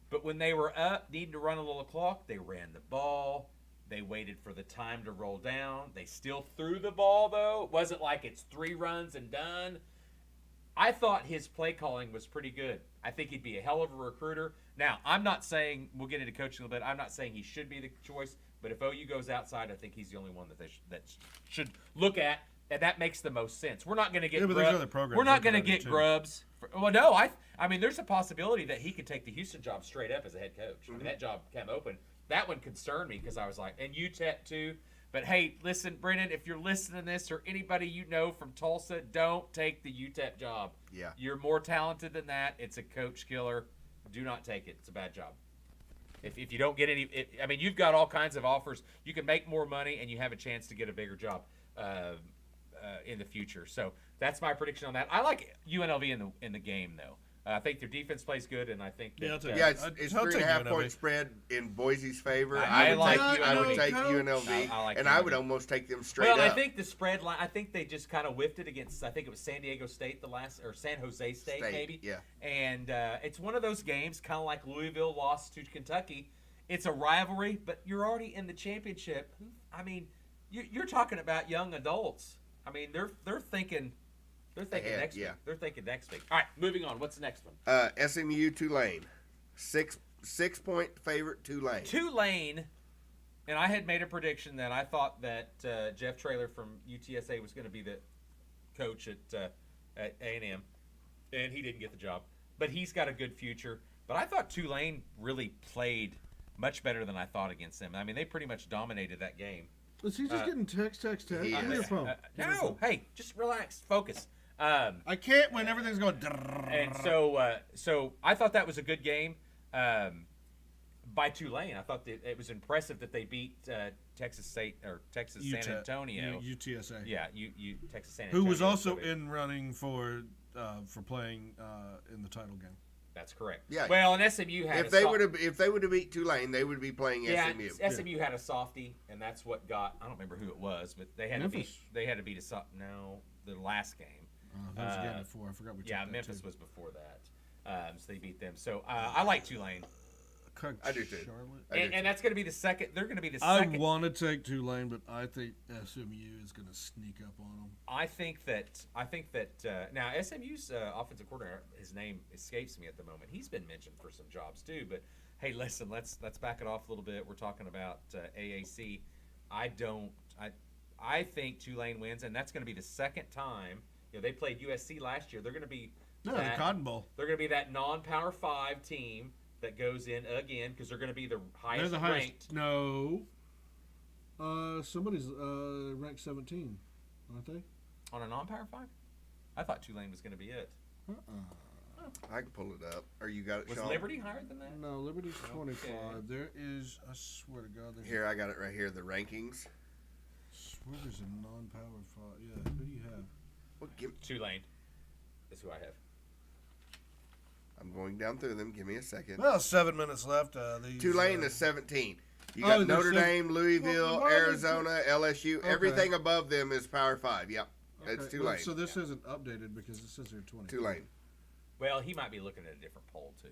but when they were up needing to run a little clock, they ran the ball. They waited for the time to roll down. They still threw the ball, though. It wasn't like it's 3 runs and done. I thought his play calling was pretty good. I think he'd be a hell of a recruiter. Now, I'm not saying, we'll get into coaching a little bit, I'm not saying he should be the choice, but if OU goes outside, I think he's the only one that they should look at. And that makes the most sense. We're not going to get. Yeah, but there's other programs We're not looking going to at it, get too. Grubbs. Well, no, I mean, there's a possibility that he could take the Houston job straight up as a head coach. I mean, that job came open. That one concerned me because I was like, and UTEP too. But hey, listen, Brennan, if you're listening to this or anybody you know from Tulsa, don't take the UTEP job. Yeah. You're more talented than that. It's a coach killer. Do not take it. It's a bad job. If you don't get any, I mean, you've got all kinds of offers. You can make more money and you have a chance to get a bigger job. In the future. So that's my prediction on that. I like UNLV in the game, though. I think their defense plays good, and I think that, Yeah, I'll take Yeah, it. it's I'll take 3.5 UNLV. point spread in Boise's favor. I would like take, I would UNLV. take Coach. UNLV, I like and I would UNLV. almost take them straight well, up. I think the spread line. I think they just kind of whiffed it against. I think it was San Diego State or San Jose State, maybe. Yeah. And it's one of those games, kind of like Louisville lost to Kentucky. It's a rivalry, but you're already in the championship. I mean, you're talking about young adults. I mean, they're thinking Ahead, next yeah. week. They're thinking next week. All right, moving on. What's the next one? SMU Tulane, 6-point favorite Tulane. Tulane, and I had made a prediction that I thought that Jeff Traylor from UTSA was going to be the coach at A&M, and he didn't get the job. But he's got a good future. But I thought Tulane really played much better than I thought against them. I mean, they pretty much dominated that game. Is he just getting text? he Give me is. your phone. Give me your No, phone. hey, just relax, focus. I can't when everything's going. And so I thought that was a good game. by Tulane. I thought that it was impressive that they beat Texas State or Texas San Antonio. UTSA. Yeah, Texas San Antonio. Who was also in running for playing in the title game. That's correct. Yeah. Well, and SMU had if they would have beat Tulane, they would be playing SMU. SMU had a softie, and that's what got. I don't remember who it was, but they had Memphis. to beat the last game. That was the game before. I forgot we. Yeah, Memphis was before that. So they beat them. So I like Tulane. I do too. And that's going to be the second. They're going to be the I second. want to take Tulane, but I think SMU is going to sneak up on them. I think that now SMU's offensive coordinator, his name escapes me at the moment. He's been mentioned for some jobs too. But hey, listen, let's back it off a little bit. We're talking about AAC. I think Tulane wins, and that's going to be the second time. They played USC last year. They're going to be the Cotton Bowl. They're going to be that non-Power 5 team that goes in again because they're going to be the highest They're the highest ranked. No. Somebody's ranked 17, aren't they? On a non-Power 5? I thought Tulane was going to be it. I can pull it up. Or you got it, Was Sean? Liberty higher than that? No, Liberty's 25. Okay. There is, I swear to God. Here, I got it right here, the rankings. I swear there's a non-Power 5. Yeah, who do you have? Well, Tulane is who I have. I'm going down through them. Give me a second. Well, 7 minutes left. Tulane is 17. You got Notre Dame, Louisville, Arizona, LSU. Okay. Everything above them is Power 5. Yep. Okay. It's Tulane. So this isn't updated because it says here 20. Tulane. Well, he might be looking at a different poll too.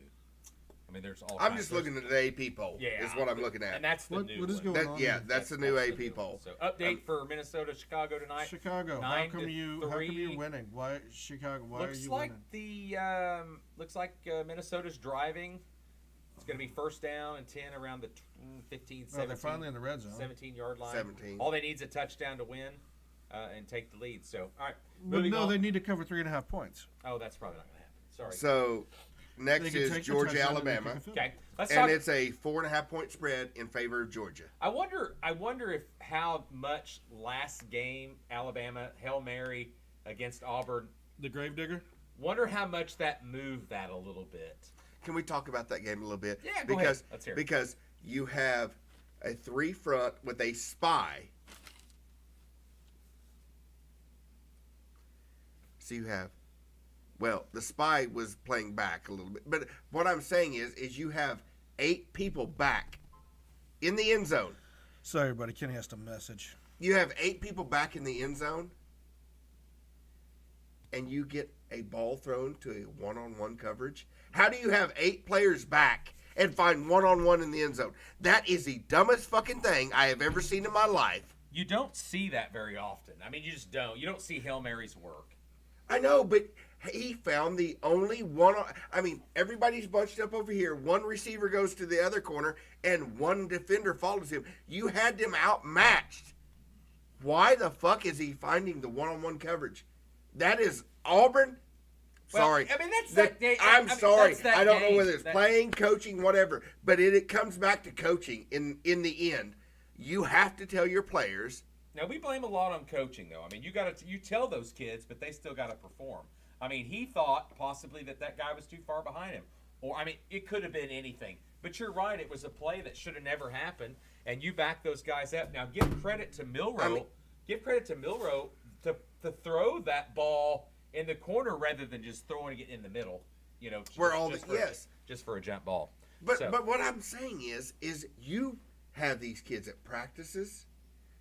I mean, there's all. I'm just looking at the AP poll. Yeah, is what I'm looking at. And that's the new What is one. going on? Yeah, that's the new AP new poll. one. So update for Minnesota, Chicago tonight. Chicago. How come you're winning? Why Chicago? Why are you winning? Looks like Minnesota's driving. It's going to be first down and 10 around the 15, 17. They're finally in the red zone. 17-yard line. 17. All they need is a touchdown to win and take the lead. So, all right. But no, they need to cover 3.5 points. Oh, that's probably not going to happen. Sorry. So, next is Georgia, Alabama. Okay. It's a 4.5-point spread in favor of Georgia. I wonder if how much last game Alabama Hail Mary against Auburn. The Gravedigger? Wonder how much that moved that a little bit. Can we talk about that game a little bit? Yeah, go ahead. Let's hear it. Because you have a 3 front with a spy. So you have, well, the spy was playing back a little bit. But what I'm saying is you have 8 people back in the end zone. Sorry, everybody. Kenny has to message. You have 8 people back in the end zone, and you get a ball thrown to a one-on-one coverage. How do you have 8 players back and find one-on-one in the end zone? That is the dumbest fucking thing I have ever seen in my life. You don't see that very often. I mean, you just don't. You don't see Hail Mary's work. I know, but he found the only one. I mean, everybody's bunched up over here. One receiver goes to the other corner, and one defender follows him. You had them outmatched. Why the fuck is he finding the one-on-one coverage? That is Auburn. Sorry. Well, I mean, that's I'm sorry. I don't know whether it's that, playing, coaching, whatever, but it comes back to coaching in the end. You have to tell your players. Now, we blame a lot on coaching, though. I mean, you tell those kids, but they still got to perform. I mean, he thought possibly that guy was too far behind him. Or, I mean, it could have been anything. But you're right. It was a play that should have never happened, and you back those guys up. Now, give credit to Milroe. To throw that ball in the corner rather than just throwing it in the middle. Just for a jump ball. But what I'm saying is you have these kids at practices.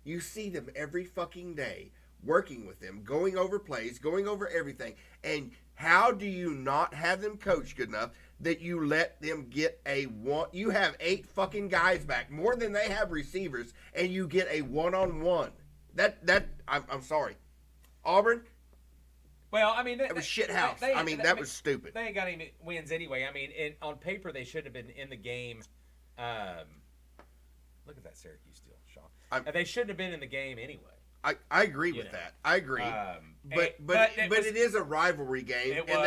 You see them every fucking day, working with them, going over plays, going over everything. And how do you not have them coached good enough that you let them get a one? You have 8 fucking guys back, more than they have receivers, and you get a one-on-one. I'm sorry. Auburn. Well, I mean, that was shit house. That was stupid. They ain't got any wins anyway. I mean, on paper they should have been in the game. Look at that Syracuse deal, Sean. They shouldn't have been in the game anyway. I agree with that. I agree. But it is a rivalry game, and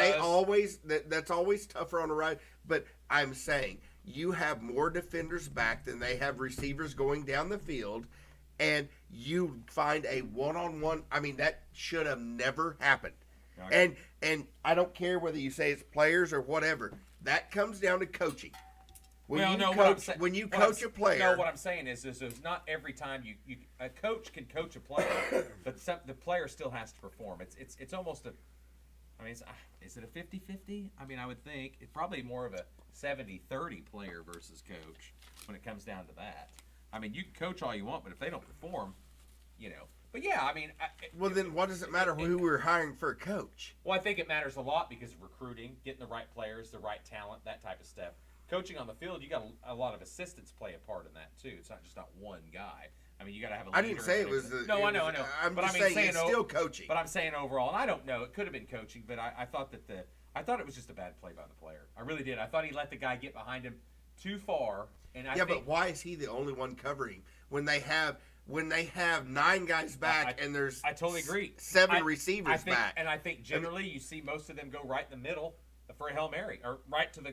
that's always tougher on a ride. But I'm saying you have more defenders back than they have receivers going down the field. And you find a one-on-one. I mean, that should have never happened. Okay. And I don't care whether you say it's players or whatever. That comes down to coaching. When Well, you no, coach, when you coach a player, no, what I'm saying is not every time a coach can coach a player, but the player still has to perform. It's almost a, I mean, is it a 50-50? I mean, I would think it's probably more of a 70-30 player versus coach when it comes down to that. I mean, you can coach all you want, but if they don't perform, you know. But yeah, I mean, well, then what does it matter who we're hiring for a coach? Well, I think it matters a lot because of recruiting, getting the right players, the right talent, that type of stuff. Coaching on the field, you got a lot of assistants play a part in that too. It's not just one guy. I mean, you got to have a leader. I didn't say it was the. No, I know. I'm just saying it's still coaching. But I'm saying overall, and I don't know. It could have been coaching, but I thought that I thought it was just a bad play by the player. I really did. I thought he let the guy get behind him too far. And but why is he the only one covering when they have 9 guys back and there's I totally agree. 7 receivers back? And I think generally you see most of them go right in the middle for a Hail Mary or right to the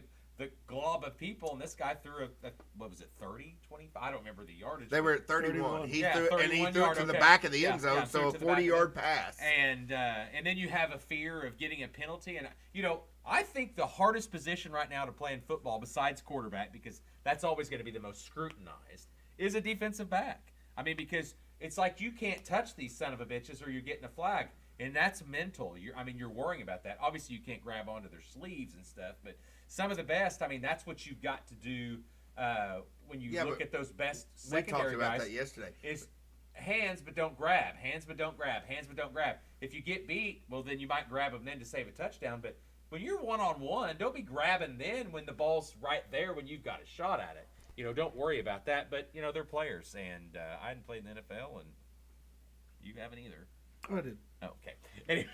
glob of people, and this guy threw what was it, 30, 25? I don't remember the yardage. They were at 31. He threw it to the okay. back of the end zone, so a 40-yard pass. And then you have a fear of getting a penalty. And, you know, I think the hardest position right now to play in football, besides quarterback, because that's always going to be the most scrutinized, is a defensive back. I mean, because it's like you can't touch these son of a bitches or you're getting a flag. And that's mental. You're worrying about that. Obviously, you can't grab onto their sleeves and stuff, but some of the best, I mean, that's what you've got to do when you look at those best secondary guys. We talked about that yesterday. Is hands but don't grab, hands but don't grab, hands but don't grab. If you get beat, well, then you might grab them then to save a touchdown. But when you're one-on-one, don't be grabbing then when the ball's right there when you've got a shot at it. You know, don't worry about that. But, you know, they're players, and I hadn't played in the NFL, and you haven't either. I did. Oh, okay. Anyway,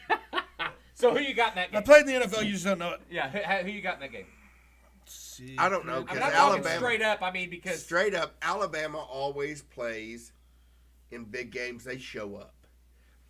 so who you got in that game? I played in the NFL. You just don't know it. Yeah, who you got in that game? See, I don't know I'm because not talking Alabama straight up. I mean, because straight up, Alabama always plays in big games. They show up,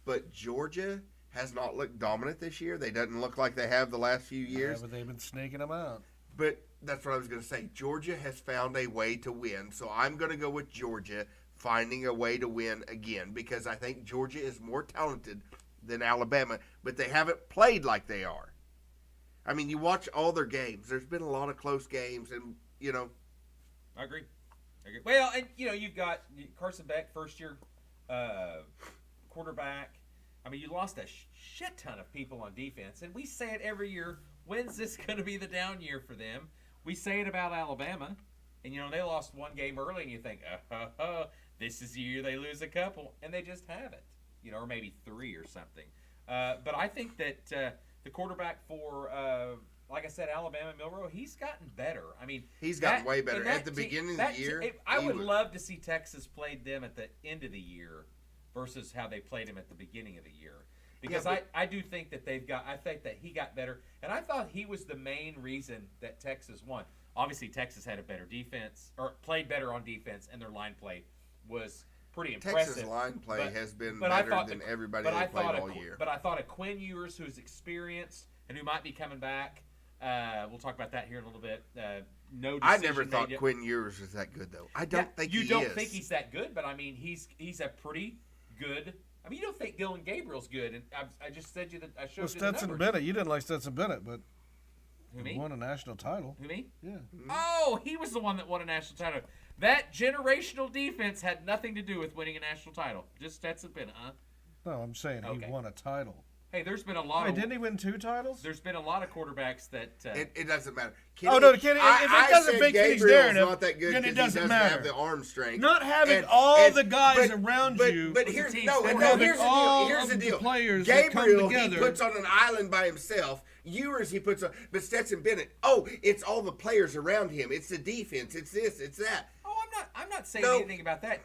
but Georgia has not looked dominant this year. They doesn't look like they have the last few years. Yeah, but they've been snaking them out. But that's what I was going to say. Georgia has found a way to win, so I'm going to go with Georgia finding a way to win again because I think Georgia is more talented than Alabama, but they haven't played like they are. I mean, you watch all their games. There's been a lot of close games, and, you know. I agree. Well, and, you know, you've got Carson Beck, first-year quarterback. I mean, you lost a shit ton of people on defense, and we say it every year. When's this going to be the down year for them? We say it about Alabama, and, you know, they lost one game early, and you think, this is the year they lose a couple, and they just haven't, you know, or maybe 3 or something. But I think that the quarterback for, like I said, Alabama, Milroe, he's gotten better. I mean, he's gotten way better. At the beginning of the year, I would love to see Texas played them at the end of the year versus how they played him at the beginning of the year. Because I do think that I think that he got better, and I thought he was the main reason that Texas won. Obviously, Texas had a better defense, or played better on defense, and their line play was pretty impressive. Texas line play has been better than everybody they played all year. But I thought of Quinn Ewers, who's experienced and who might be coming back. We'll talk about that here in a little bit. I never thought Quinn Ewers was that good, though. I don't think he is. You don't think he's that good, but I mean, he's a pretty good. I mean, you don't think Dylan Gabriel's good, and I just said you that I showed you the numbers. Stetson Bennett, you didn't like Stetson Bennett, but he won a national title. Who, me? Yeah. Oh, he was the one that won a national title. That generational defense had nothing to do with winning a national title. Just Stetson Bennett, huh? No, I'm saying he won a title. Hey, there's been a lot of... didn't he win 2 titles? There's been a lot of quarterbacks that... It doesn't matter. Kenny, if it doesn't think Kenny's there, not that good then it doesn't matter. Have the arm strength. Not having all the guys around you. But here's the deal. Here's the players Gabriel, he puts on an island by himself. Ewers, he puts on... But Stetson Bennett, it's all the players around him. It's the defense. It's this. It's that. Oh, I'm not saying anything about that.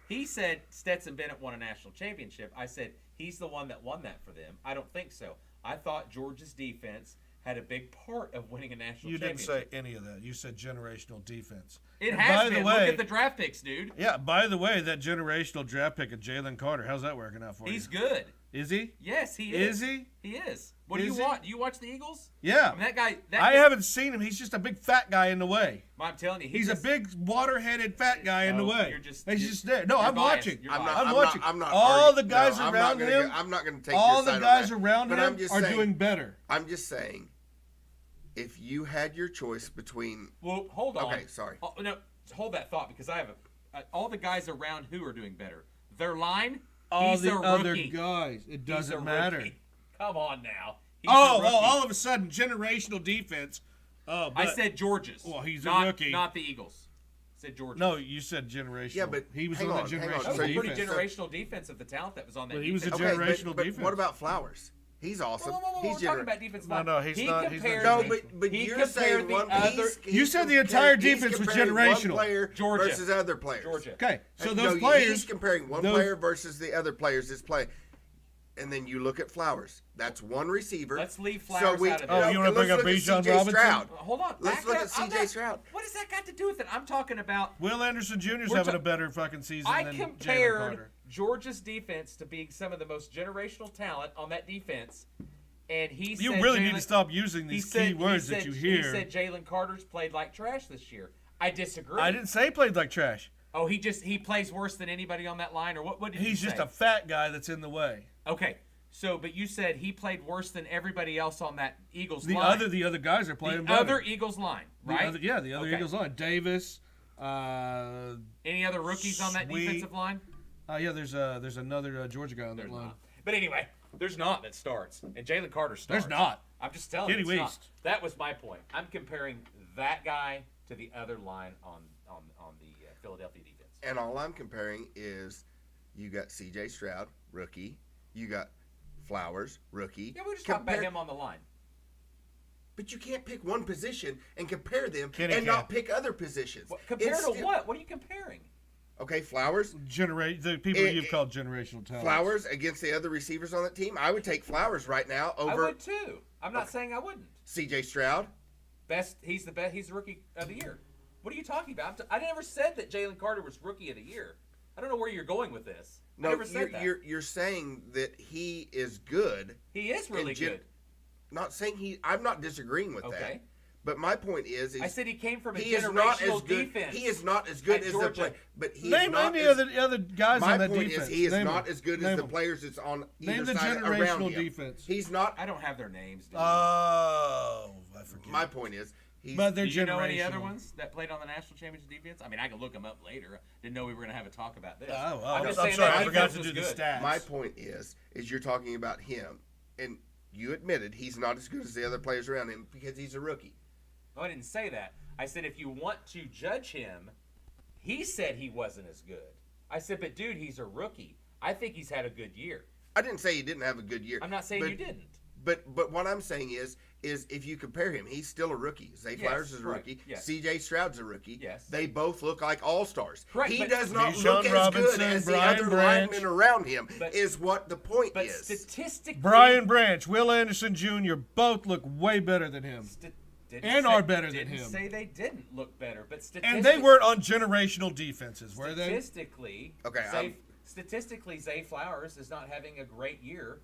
He said Stetson Bennett won a national championship. I said he's the one that won that for them. I don't think so. I thought Georgia's defense had a big part of winning a national championship. You didn't say any of that. You said generational defense. It has been. Look at the draft picks, dude. Yeah, by the way, that generational draft pick of Jalen Carter, how's that working out for you? He's good. Is he? Yes, he is. Is he? He is. What do you want? Do you watch the Eagles? Yeah. I mean, that guy. I haven't seen him. He's just a big fat guy in the way. I'm telling you, he's a big water-headed fat guy in the way. He's just there. No, I'm watching. I'm watching. I'm not all the guys around him. I'm not going to take all your the side guys on that, around him are doing better. I'm just saying if you had your choice between... Well, hold on. Okay, sorry. Oh, no, hold that thought because I have all the guys around who are doing better. Their line, All he's the a other rookie. guys, it He's doesn't a matter. rookie. Come on now. He's Oh, a rookie. all of a sudden, generational defense. Oh, I but, said George's. Well, he's not, a rookie. Not the Eagles. I said George's. No, you said generational. Yeah, but he was hang on on, that hang on. generational That was a So pretty defense. generational defense of the talent that was on that But he was a defense. generational but defense. what about Flowers? He's awesome. Whoa, He's we're talking about defensive line. No, he's not- he's not compared No, generational. but he you're compared saying the one. other. You said the entire defense was comparing generational. One player Georgia. versus other players. Georgia. Okay, so No, those players. He's comparing one player versus the other players that's playing. And then you look at Flowers. That's one receiver. Let's leave Flowers out of Oh, this. you wanna bring up Bijan Robinson? Hold on. Let's back look up. at C.J. Stroud. What does that got to do with it? I'm talking about. Will Anderson Jr. is We're having ta- a better fucking season I than Jalen compared Carter. Georgia's defense to being some of the most generational talent on that defense, and he You said really Jalen, need to stop using these key words that you hear. He said Jalen Carter's played like trash this year. I disagree. I didn't say he played like trash. Oh, he plays worse than anybody on that line, or what? What did He's you just say? a fat guy that's in the way. Okay. So, but you said he played worse than everybody else on that Eagles The line. other guys are playing the better. other Eagles line, right? The other Okay. Eagles line. Davis. Any other rookies on that Sweet. defensive line? Yeah, there's another Georgia guy on that There's line. not. But anyway, there's not that starts, and Jalen Carter starts. There's not. I'm just telling Kenny you, it's not. Weast. That was my point. I'm comparing that guy to the other line on the Philadelphia defense. And all I'm comparing is you got C.J. Stroud, rookie. You got Flowers, rookie. Yeah, we're just talking about him on the line. But you can't pick one position and compare them Kenny and can't. not pick other positions. Compared It's to still- what? What are you comparing? Okay, Flowers. The people you've called generational talent. Flowers against the other receivers on that team. I would take Flowers right now over I would too. I'm not saying I wouldn't. C.J. Stroud. He's the best. He's the rookie of the year. What are you talking about? I never said that Jalen Carter was rookie of the year. I don't know where you're going with this. I No, never said that. you're saying that he is good. He is really good. Not saying he. I'm not disagreeing with that. Okay. But my point is I said he came from a he is not as generational good. defense. He is not as good at as the Georgia. play. But he Name is not any as, other guys my on that point defense. is he is Name not them. as good Name as the them. players that's on Name either the side around generational him. defense. He's not. I don't have their names. Dude. Oh, I forget. My point is he's. But they're Do you know any other generational. ones that played on the national championship defense? I mean, I can look them up later. Didn't know we were going to have a talk about this. Oh, well, I'm I'm just saying sorry, that I forgot defense to was do the good. stats. My point is you're talking about him, and you admitted he's not as good as the other players around him because he's a rookie. No, I didn't say that. I said if you want to judge him, he said he wasn't as good. I said, but dude, he's a rookie. I think he's had a good year. I didn't say he didn't have a good year. I'm not saying but, you didn't. But what I'm saying is if you compare him, he's still a rookie. Zay Yes, Flowers is a correct. rookie. Yes. C.J. Stroud's a rookie. Yes. They both look like all-stars. Correct, He but- does not Bijan look as Robinson, good as the Brian other Branch. linemen around him, But- is what the point But is. statistically, Brian Branch, Will Anderson Jr. both look way better than him. Are better than him. Didn't say they didn't look better, but statistically, And they weren't on generational defenses, were they? Statistically, Zay Flowers is not having a great year.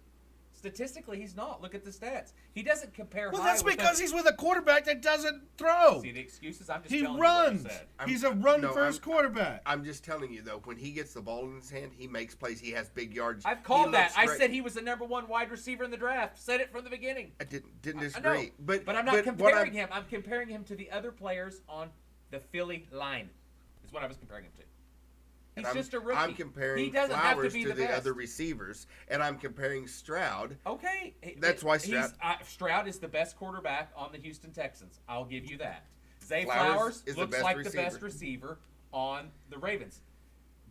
Statistically, he's not. Look at the stats. He doesn't compare. Well, high that's with because he's with a quarterback that doesn't throw. See the excuses? I'm just He telling runs. you what I said. He's a run-first quarterback. I'm just telling you, though, when he gets the ball in his hand, he makes plays. He has big yards. I've called He that. looks I great. said he was the #1 wide receiver in the draft. Said it from the beginning. I didn't I disagree. know, But I'm not what comparing him. I'm comparing him to the other players on the Philly line. Is what I was comparing him to. He's just a rookie. I'm comparing he doesn't have Flowers to be to the best. other receivers, and I'm comparing Stroud. Okay. That's why Stroud- Stroud is the best quarterback on the Houston Texans. I'll give you that. Zay Flowers Flowers is the looks best like receiver. the best receiver on the Ravens.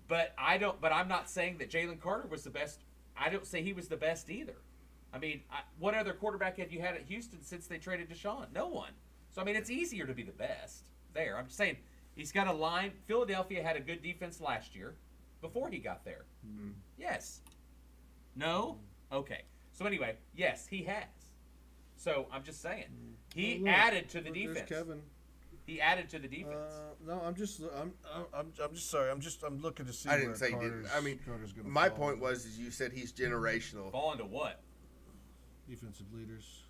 But I'm not saying that Jalen Carter was the best. I don't say he was the best either. I mean, what other quarterback have you had at Houston since they traded Deshaun? No one. So I mean, it's easier to be the best there. I'm just saying he's got a line. Philadelphia had a good defense last year. Before he got there. Mm-hmm. Yes. No? Okay. So anyway, yes, he has. So I'm just saying. He Look, added to the there's defense. Kevin. He added to the defense. No, I'm just sorry. I'm looking to see. I didn't where say he Carter's, didn't. I mean, Carter's gonna my fall. point was is you said he's generational. Fall into what? Defensive leaders.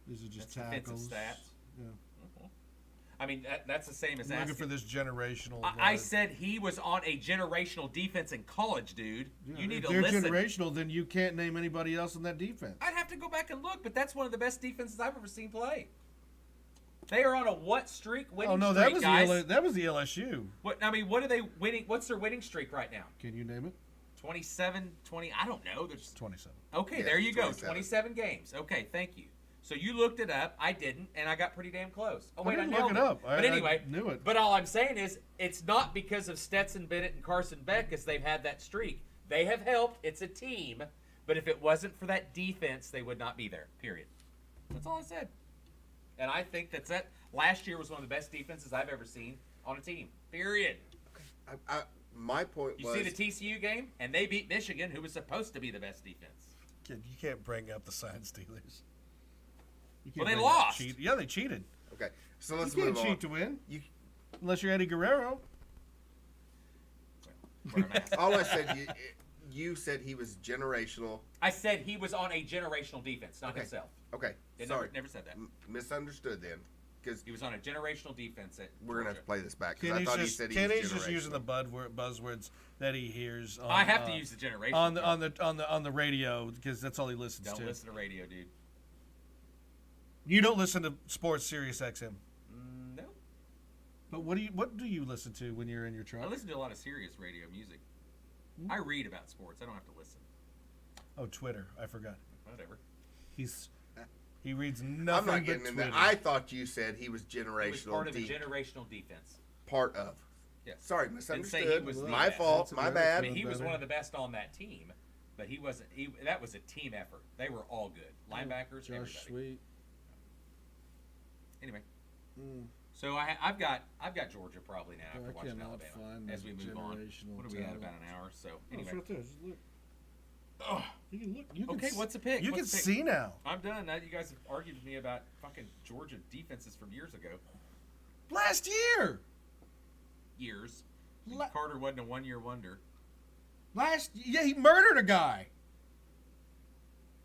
These are just That's defensive tackles. stats. Yeah. I mean, that's the same as Looking asking. for this generational. I said he was on a generational defense in college, dude. Yeah, You need if to they're listen. generational, then you can't name anybody else in that defense. I'd have to go back and look, but that's one of the best defenses I've ever seen play. They are on a what streak? Winning Oh no, streak, guys. that was the LSU. What what are they winning? What's their winning streak right now? Can you name it? 27, 20. I don't know. There's 27. Okay, Yeah, there you go. 27. 27 games. Okay, thank you. So you looked it up. I didn't, and I got pretty damn close. Oh wait, I didn't nailed look it up. But anyway, I knew it. But all I'm saying is, it's not because of Stetson Bennett and Carson Beck as they've had that streak. They have helped. It's a team. But if it wasn't for that defense, they would not be there. Period. That's all I said. And I think that last year was one of the best defenses I've ever seen on a team. Period. My point You was... see the TCU game, and they beat Michigan, who was supposed to be the best defense. Kid, you can't bring up the Science Steelers. Well, they lost. Yeah, they cheated. Okay, so let's You move can't on. cheat to win. You, Unless you're Eddie Guerrero. Where I'm at. all I said, you said he was generational. I said he was on a generational defense, not Okay. himself. Okay, It sorry. never said that. Misunderstood then, because He was on a generational defense at we're going to Georgia. have to play this back, because I Kenny's thought he just, said he was Kenny's just using the generational. buzzwords that he hears. On, I have to use the generation. on the radio because that's all he listens Don't to. listen to radio, dude. You don't listen to Sports Sirius XM. No. But what do you listen to when you're in your truck? I listen to a lot of serious radio music. I read about sports. I don't have to listen. Oh, Twitter. I forgot. Whatever. He reads nothing I'm not but getting in Twitter. that. I thought you said he was generational. It was part of the generational defense. Part of. Yes. Sorry, Didn't say he misunderstood. was the My best. fault. That's My a bad. I mean, he was better. one of the best on that team, but he wasn't. That was a team effort. They were all good. Linebackers, Josh everybody. Sweet. Anyway, Mm. so I've got Georgia probably now after I watching cannot Alabama find as the we move on. generational What are we at? talent. About an hour. So Oh, anyway, it's right there. Just look. Ugh. You can look. You can Okay, what's the pick? You What's can the pick? see now. I'm done. Now you guys have argued with me about fucking Georgia defenses from years ago. Last year. Years. La- Carter wasn't a one-year wonder. Yeah, he murdered a guy.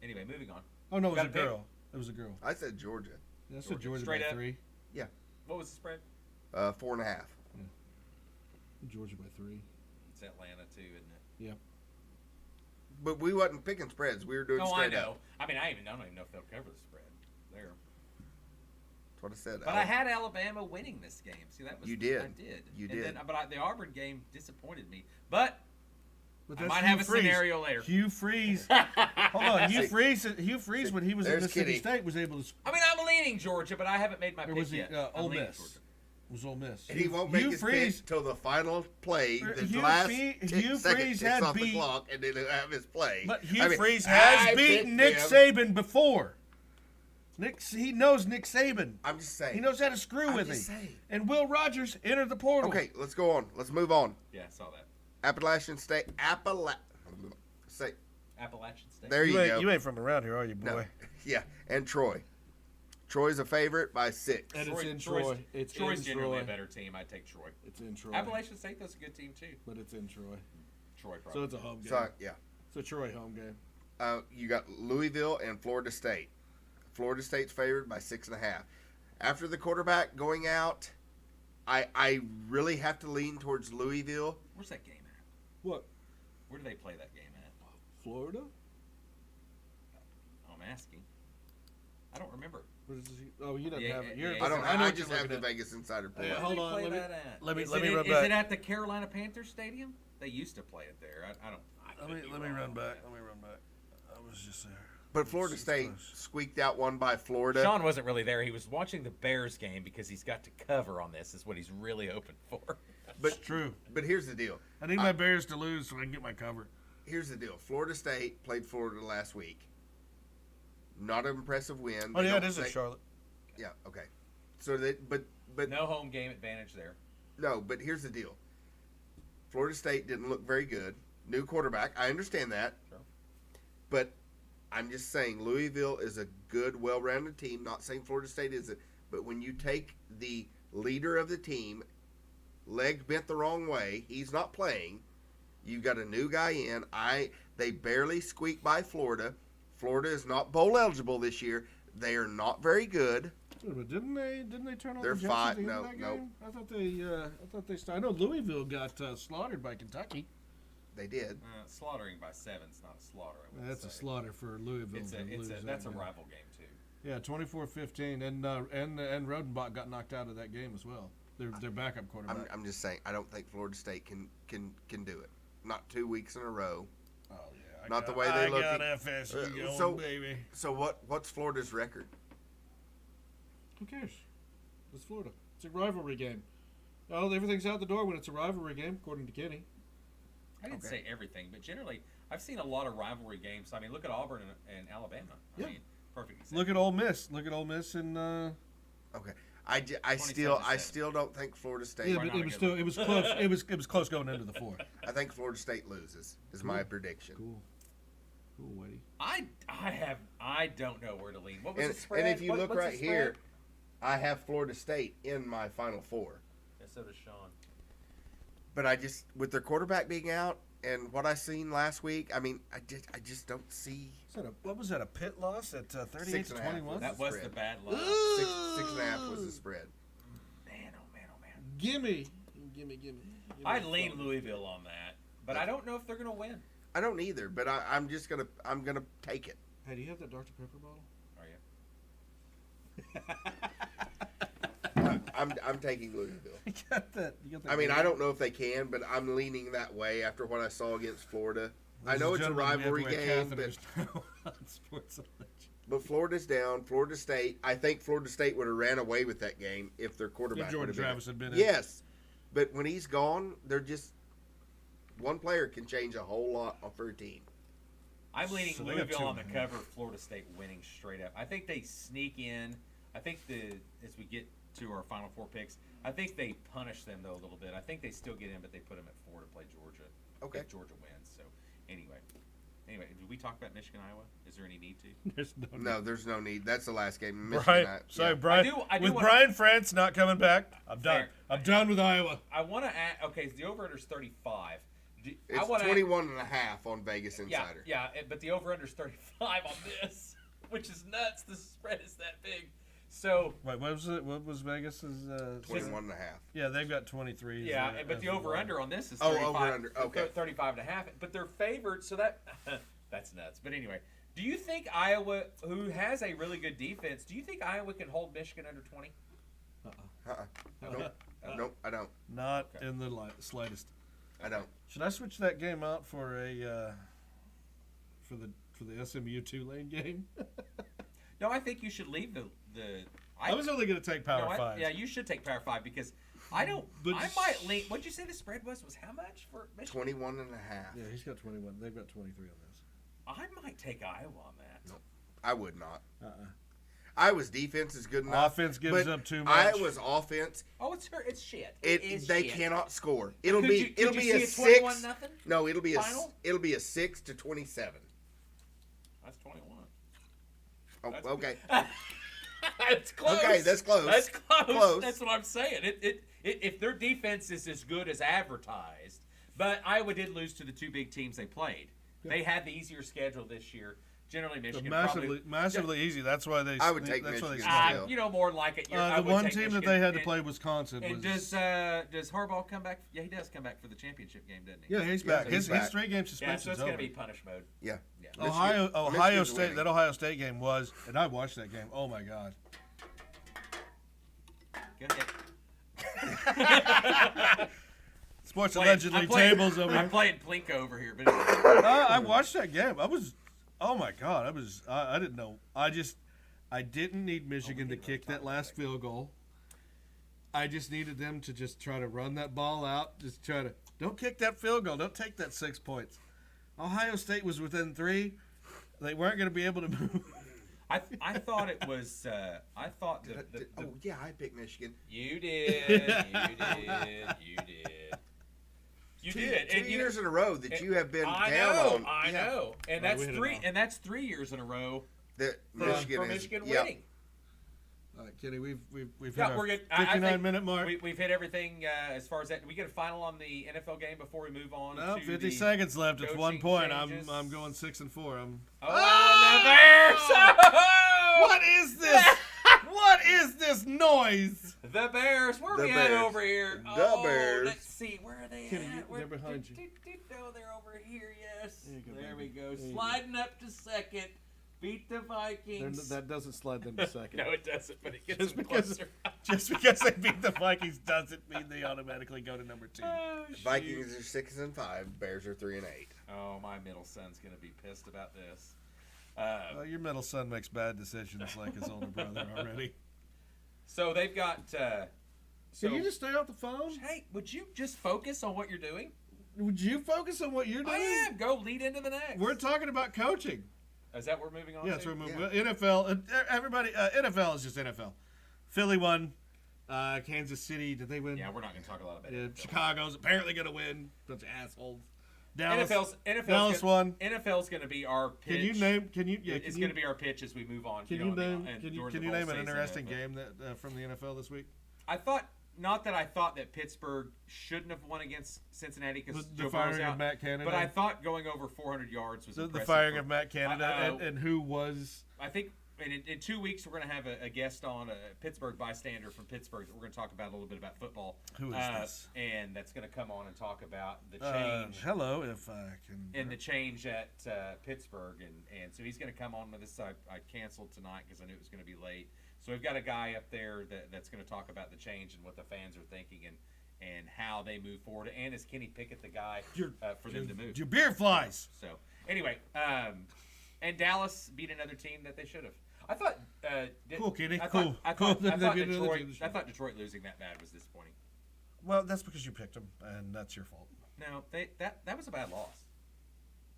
Anyway, moving on. Oh no, it was Got a a pick? girl. It was a girl. I said Georgia. That's Georgia. what Georgia Straight by up? 3. What was the spread? 4.5. Georgia by 3. It's Atlanta too, isn't it? But we wasn't picking spreads. We were doing Oh, I straight know. up. I mean, I don't even know if they'll cover the spread there. That's what I said. But I had Alabama winning this game. See, that was You did. I did. You And did. Then, but the Auburn game disappointed me. But But I might have a scenario later. Hugh Freeze. Hold on, Hugh Freeze when he was at There's Mississippi Kitty. State was able to. I mean, I'm leaning Georgia, but I haven't made my Or pick was he yet. I'm Ole leaning Miss? Georgia. It was Ole Miss. And he won't make Hugh his Freeze. pick till the final play. The Hugh last Fee- tick Hugh second Freeze ticks had off the beat- clock, and then he'll have his play. But Hugh I mean, Freeze I has beaten picked Nick him. Saban before. He knows Nick Saban. I'm just saying. He knows how to screw I'm with just him. saying. And Will Rogers entered the portal. Okay, let's go on. Let's move on. Yeah, I saw that. Appalachian State. Say, Appalachian State. there you go. You ain't from around here, are you, boy? No. Yeah, and Troy. Troy's a favorite by 6. And it's in Troy. It's Troy's in generally Troy. a better team. I'd take Troy. It's in Troy. Appalachian State, that's a good team too. But it's in Troy. Troy So probably. it's a home game. So, yeah. It's a Troy home game. You got Louisville and Florida State. Florida State's favored by 6.5. After the quarterback going out, I really have to lean towards Louisville. Where's that game at? What? Where do they play that game at? Florida? I'm asking. I don't remember. What is this? Oh, you don't Yeah, have it. yeah, You're, yeah. I don't. know I what just you're have the looking at. Vegas Insider pull Yeah, up. hold Where on, do they let play me- that at? let me Is run it back. at the Carolina Panthers Stadium? They used to play it there. I don't. I could be Let me wrong run on back. that. Let me run back. I was just there. But Florida It's State close. squeaked out one by Florida. Sean wasn't really there. He was watching the Bears game because he's got to cover on this. Is what he's really hoping for. But It's true. But here's the deal. I need my Bears to lose so I can get my cover. Here's the deal. Florida State played Florida last week. Not an impressive win. Oh They yeah, it don't is in say- Charlotte. Yeah. Okay. So that, but No home game advantage there. no. But here's the deal. Florida State didn't look very good. New quarterback. I understand that. Sure. But I'm just saying Louisville is a good, well-rounded team. Not saying Florida State isn't. But when you take the leader of the team, leg bent the wrong way, he's not playing. You've got a new guy in. They barely squeaked by Florida. Florida is not bowl eligible this year. They are not very good. But didn't they turn on They're the Jets at the end of no, that no. game? I thought they. I know Louisville got slaughtered by Kentucky. They did. Slaughtering by 7's not a slaughter. That's a slaughter for Louisville. That's a rival game too. Yeah, 24-15, and Rodenbach got knocked out of that game as well. Their backup quarterback. I'm just saying. I don't think Florida State can do it. Not 2 weeks in a row. Oh yeah. Not the way they look. I got FSU going, so- baby. So what's Florida's record? Who cares? It's Florida. It's a rivalry game. Oh, everything's out the door when it's a rivalry game, according to Kenny. I didn't say everything, but generally, I've seen a lot of rivalry games. I mean, look at Auburn and Alabama. Yeah. I mean, perfect example. Look at Ole Miss. Look at Ole Miss and. Okay. I 27-7. still don't think Florida State. Yeah, Why but not it was close. it was close going into the fourth. I think Florida State loses. Is my prediction. Cool, Whitey. I don't know where to lean. What was And, the spread? and if you look What's the right spread? here, I have Florida State in my Final Four. Yeah, so does Sean. But I just, with their quarterback being out and what I seen last week, I mean, I just don't see. What was that? A pit loss at 38-21? That was the bad luck. 6.5 was the spread. Man, oh man, oh man. Gimme. I'd lean Louisville on that, but I don't know if they're going to win. I don't either, but I'm gonna take it. Hey, do you have that Dr. Pepper bottle? Are you? I'm taking Louisville. You got that I mean, I don't know if they can, but I'm leaning that way after what I saw against Florida. I know it's a rivalry game, but Florida's down. Florida State. I think Florida State would have ran away with that game if their quarterback If Jordan would have Travis had been in. Yes, but when he's gone, they're just one player can change a whole lot for a team. I'm leaning So they got Louisville two. on the cover. Florida State winning straight up. I think they sneak in. I think as we get to our Final Four picks, I think they punish them though a little bit. I think they still get in, but they put them at 4 to play Georgia. Okay. If Georgia wins. So anyway, did we talk about Michigan, Iowa? Is there any need to? There's no need. No, there's no need. That's the last game. Michigan, Brian, sorry, Brian. I do with wanna- Brian France not coming back, I'm done. Fair. I'm done with Iowa. I want to add. Okay, so the over/under is 35. It's 21.5 on Vegas Insider. Yeah, but the over/under is 35 on this, which is nuts. The spread is that big. So Wait, what was it? What was Vegas's? 21.5. Yeah, they've got 23. yeah, but the over/under on this is Oh, 35, over/under, okay. 35 and a half. But they're favored, so that's nuts. But anyway, do you think Iowa, who has a really good defense, do you think Iowa can hold Michigan under 20? Nope, I don't. Not in the slightest. I don't. Should I switch that game out for a for the SMU Tulane game? No, I think you should leave the. I was only going to take Power 5. Yeah, you should take Power 5 because I don't. But I might lean. What'd you say the spread was? Was how much for Michigan? 21.5. Yeah, he's got 21. They've got 23 on this. I might take Iowa on that. No, I would not. Uh-uh. Iowa's defense is good enough. Offense gives but up too much. Iowa's offense, Oh, it's shit. they cannot score. It'll Could be you it'll be see a 21 6. nothing? No, it'll be Final? a 6 to 27. That's 21. Oh, That's- okay. That's close. Okay, that's close. That's close. Close. That's what I'm saying. If their defense is as good as advertised, but Iowa did lose to the two big teams they played. They had the easier schedule this year. Generally, But Michigan massively easy. That's why they. I would take that's why they Michigan stopped. still. you know, more than like it. I The would one take team that Michigan. they had to And- play, Wisconsin, And was. does Harbaugh come back? Yeah, he does come back for the championship game, doesn't he? Yeah, he's back. he's His back. 3-game Yeah, suspension's so it's over. going to be punish mode. Yeah. Yeah. Ohio Michigan's State. winning. That Ohio State game was, and I watched that game. Oh my God. Go ahead. Sports I'm allegedly playing- tables over I'm here. playing Plinko over here, but anyway. I watched that game. Oh my God. I didn't know. I didn't need Michigan to kick that last field goal. I just needed them to just try to run that ball out. Don't kick that field goal. Don't take that 6 points. Ohio State was within 3. They weren't going to be able to move. I thought it was. I thought the Oh yeah, I picked Michigan. You did. You did. You did. You did. Two And you know- years in a row that you have been I down know. on. I Yeah, know. And Well, that's we hit it three. off. And that's 3 years in a row That for Michigan is. Michigan Yep. winning. All right, Kenny, we've hit Yeah, our we're good. 59-minute mark. We've hit everything as far as that. Did we get a final on the NFL game before we move on? No, to 50 the seconds left. It's 1 coaching point. changes? I'm going 6-4. Oh, and the Bears! What is this? What is this noise? The Bears. Where are The we at Bears. over here? The Bears. Let's see. Where are they Kenny, at? they're behind you. No, they're over here. Yes. There you go, There baby. we go. There you Sliding up to second. Beat the Vikings. That doesn't slide them to second. No, it doesn't, but it gets Just them because- closer. Just because they beat the Vikings doesn't mean they automatically go to number 2. Oh, shoot. Vikings are 6-5. Bears are 3-8. Oh, my middle son's going to be pissed about this. Well, your middle son makes bad decisions like his older brother already. So they've got. So, Can you just stay off the phone? hey, would you just focus on what you're doing? Would you focus on what you're doing? I am. Go lead into the next. We're talking about coaching. Is that what we're moving on Yeah, to? so we're moving. NFL, everybody, NFL is just NFL. Philly won. Kansas City, did they win? Yeah, we're not going to talk a lot about Yeah, it. Chicago's apparently going to win. Bunch of assholes. Dallas NFL's won. NFL's going to be our pitch. Can you name? Can you? Yeah, it's can going you? to be our pitch as we move on. Can you name? and Can you? during Can the you bowl name an season interesting of it. game that from the NFL this week? I thought that Pittsburgh shouldn't have won against Cincinnati because The firing of Matt Canada. But I thought going over 400 yards was the impressive. firing of Matt Canada and who was. I think in 2 weeks we're going to have a guest on, a Pittsburgh bystander from Pittsburgh. We're going to talk about a little bit about football. Who is this? And that's going to come on and talk about the change. Hello, if I can. And the change at Pittsburgh, and so he's going to come on with us. I canceled tonight because I knew it was going to be late. So we've got a guy up there that's going to talk about the change and what the fans are thinking and how they move forward. And is Kenny Pickett the guy for them to move? Your beard flies. So anyway, and Dallas beat another team that they should have. I thought. Cool, Kenny. I Cool. thought, Cool. I They thought beat another Detroit. team this I year. thought Detroit losing that bad was disappointing. Well, that's because you picked them, and that's your fault. No, that was a bad loss.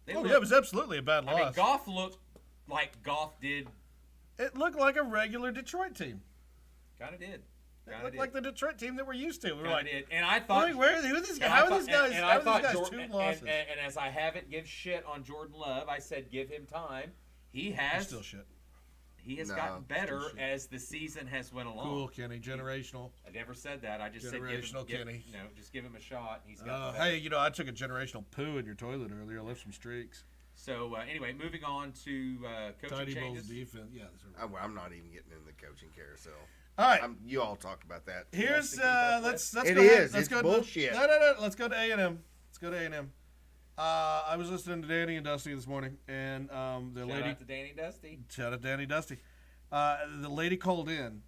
They Oh, looked- yeah, it was absolutely a bad loss. I mean, Goff looked like Goff did. It looked like a regular Detroit team. Kind of did. It looked like the Detroit team that we're used to. We were Kinda like, did. And I thought. who are these guys? and I How are thought- these guys? and How I are thought these guys Jordan- 2 losses? And as I haven't give shit on Jordan Love, I said give him time. He He's has. still shit. He has No, gotten better still shit. as the season has went along. Cool, Kenny. Generational. I never said that. I just said Generational Kenny. just give him a shot. He's got. Hey, I took a generational poo in your toilet earlier. I left some streaks. So anyway, moving on to coaching Tidy Bowl's changes. defense. Yeah. That's right. I'm not even getting in the coaching carousel. All right. You all talk about that. Here's let's It go ahead. is. Let's It's go bullshit. No. Let's go to A&M. Let's go to A&M. I was listening to Danny and Dusty this morning, and the Shout lady. out to Danny Dusty. Shout out Danny Dusty. The lady called in,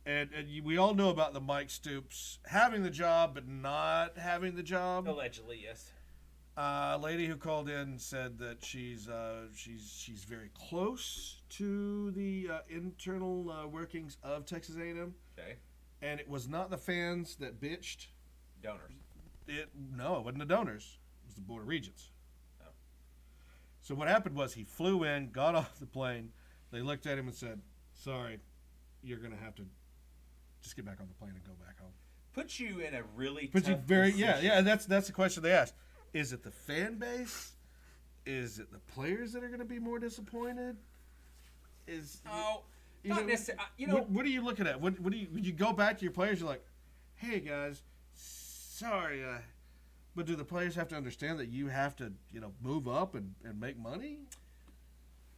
and we all know about the Mike Stoops having the job but not having the job. Allegedly, yes. A lady who called in said that she's very close to the internal workings of Texas A&M, Okay. and it was not the fans that bitched. Donors. It wasn't the donors. It was the Board of Regents. Oh. So what happened was he flew in, got off the plane. They looked at him and said, "Sorry, you're gonna have to just get back on the plane and go back home." Puts you in a really But you tough very position. yeah. That's the question they asked. Is it the fan base? Is it the players that are going to be more disappointed? Oh, you not know, necessarily. What are you looking at? What do you when you go back to your players? You're like, "Hey guys, sorry." But do the players have to understand that you have to move up and make money?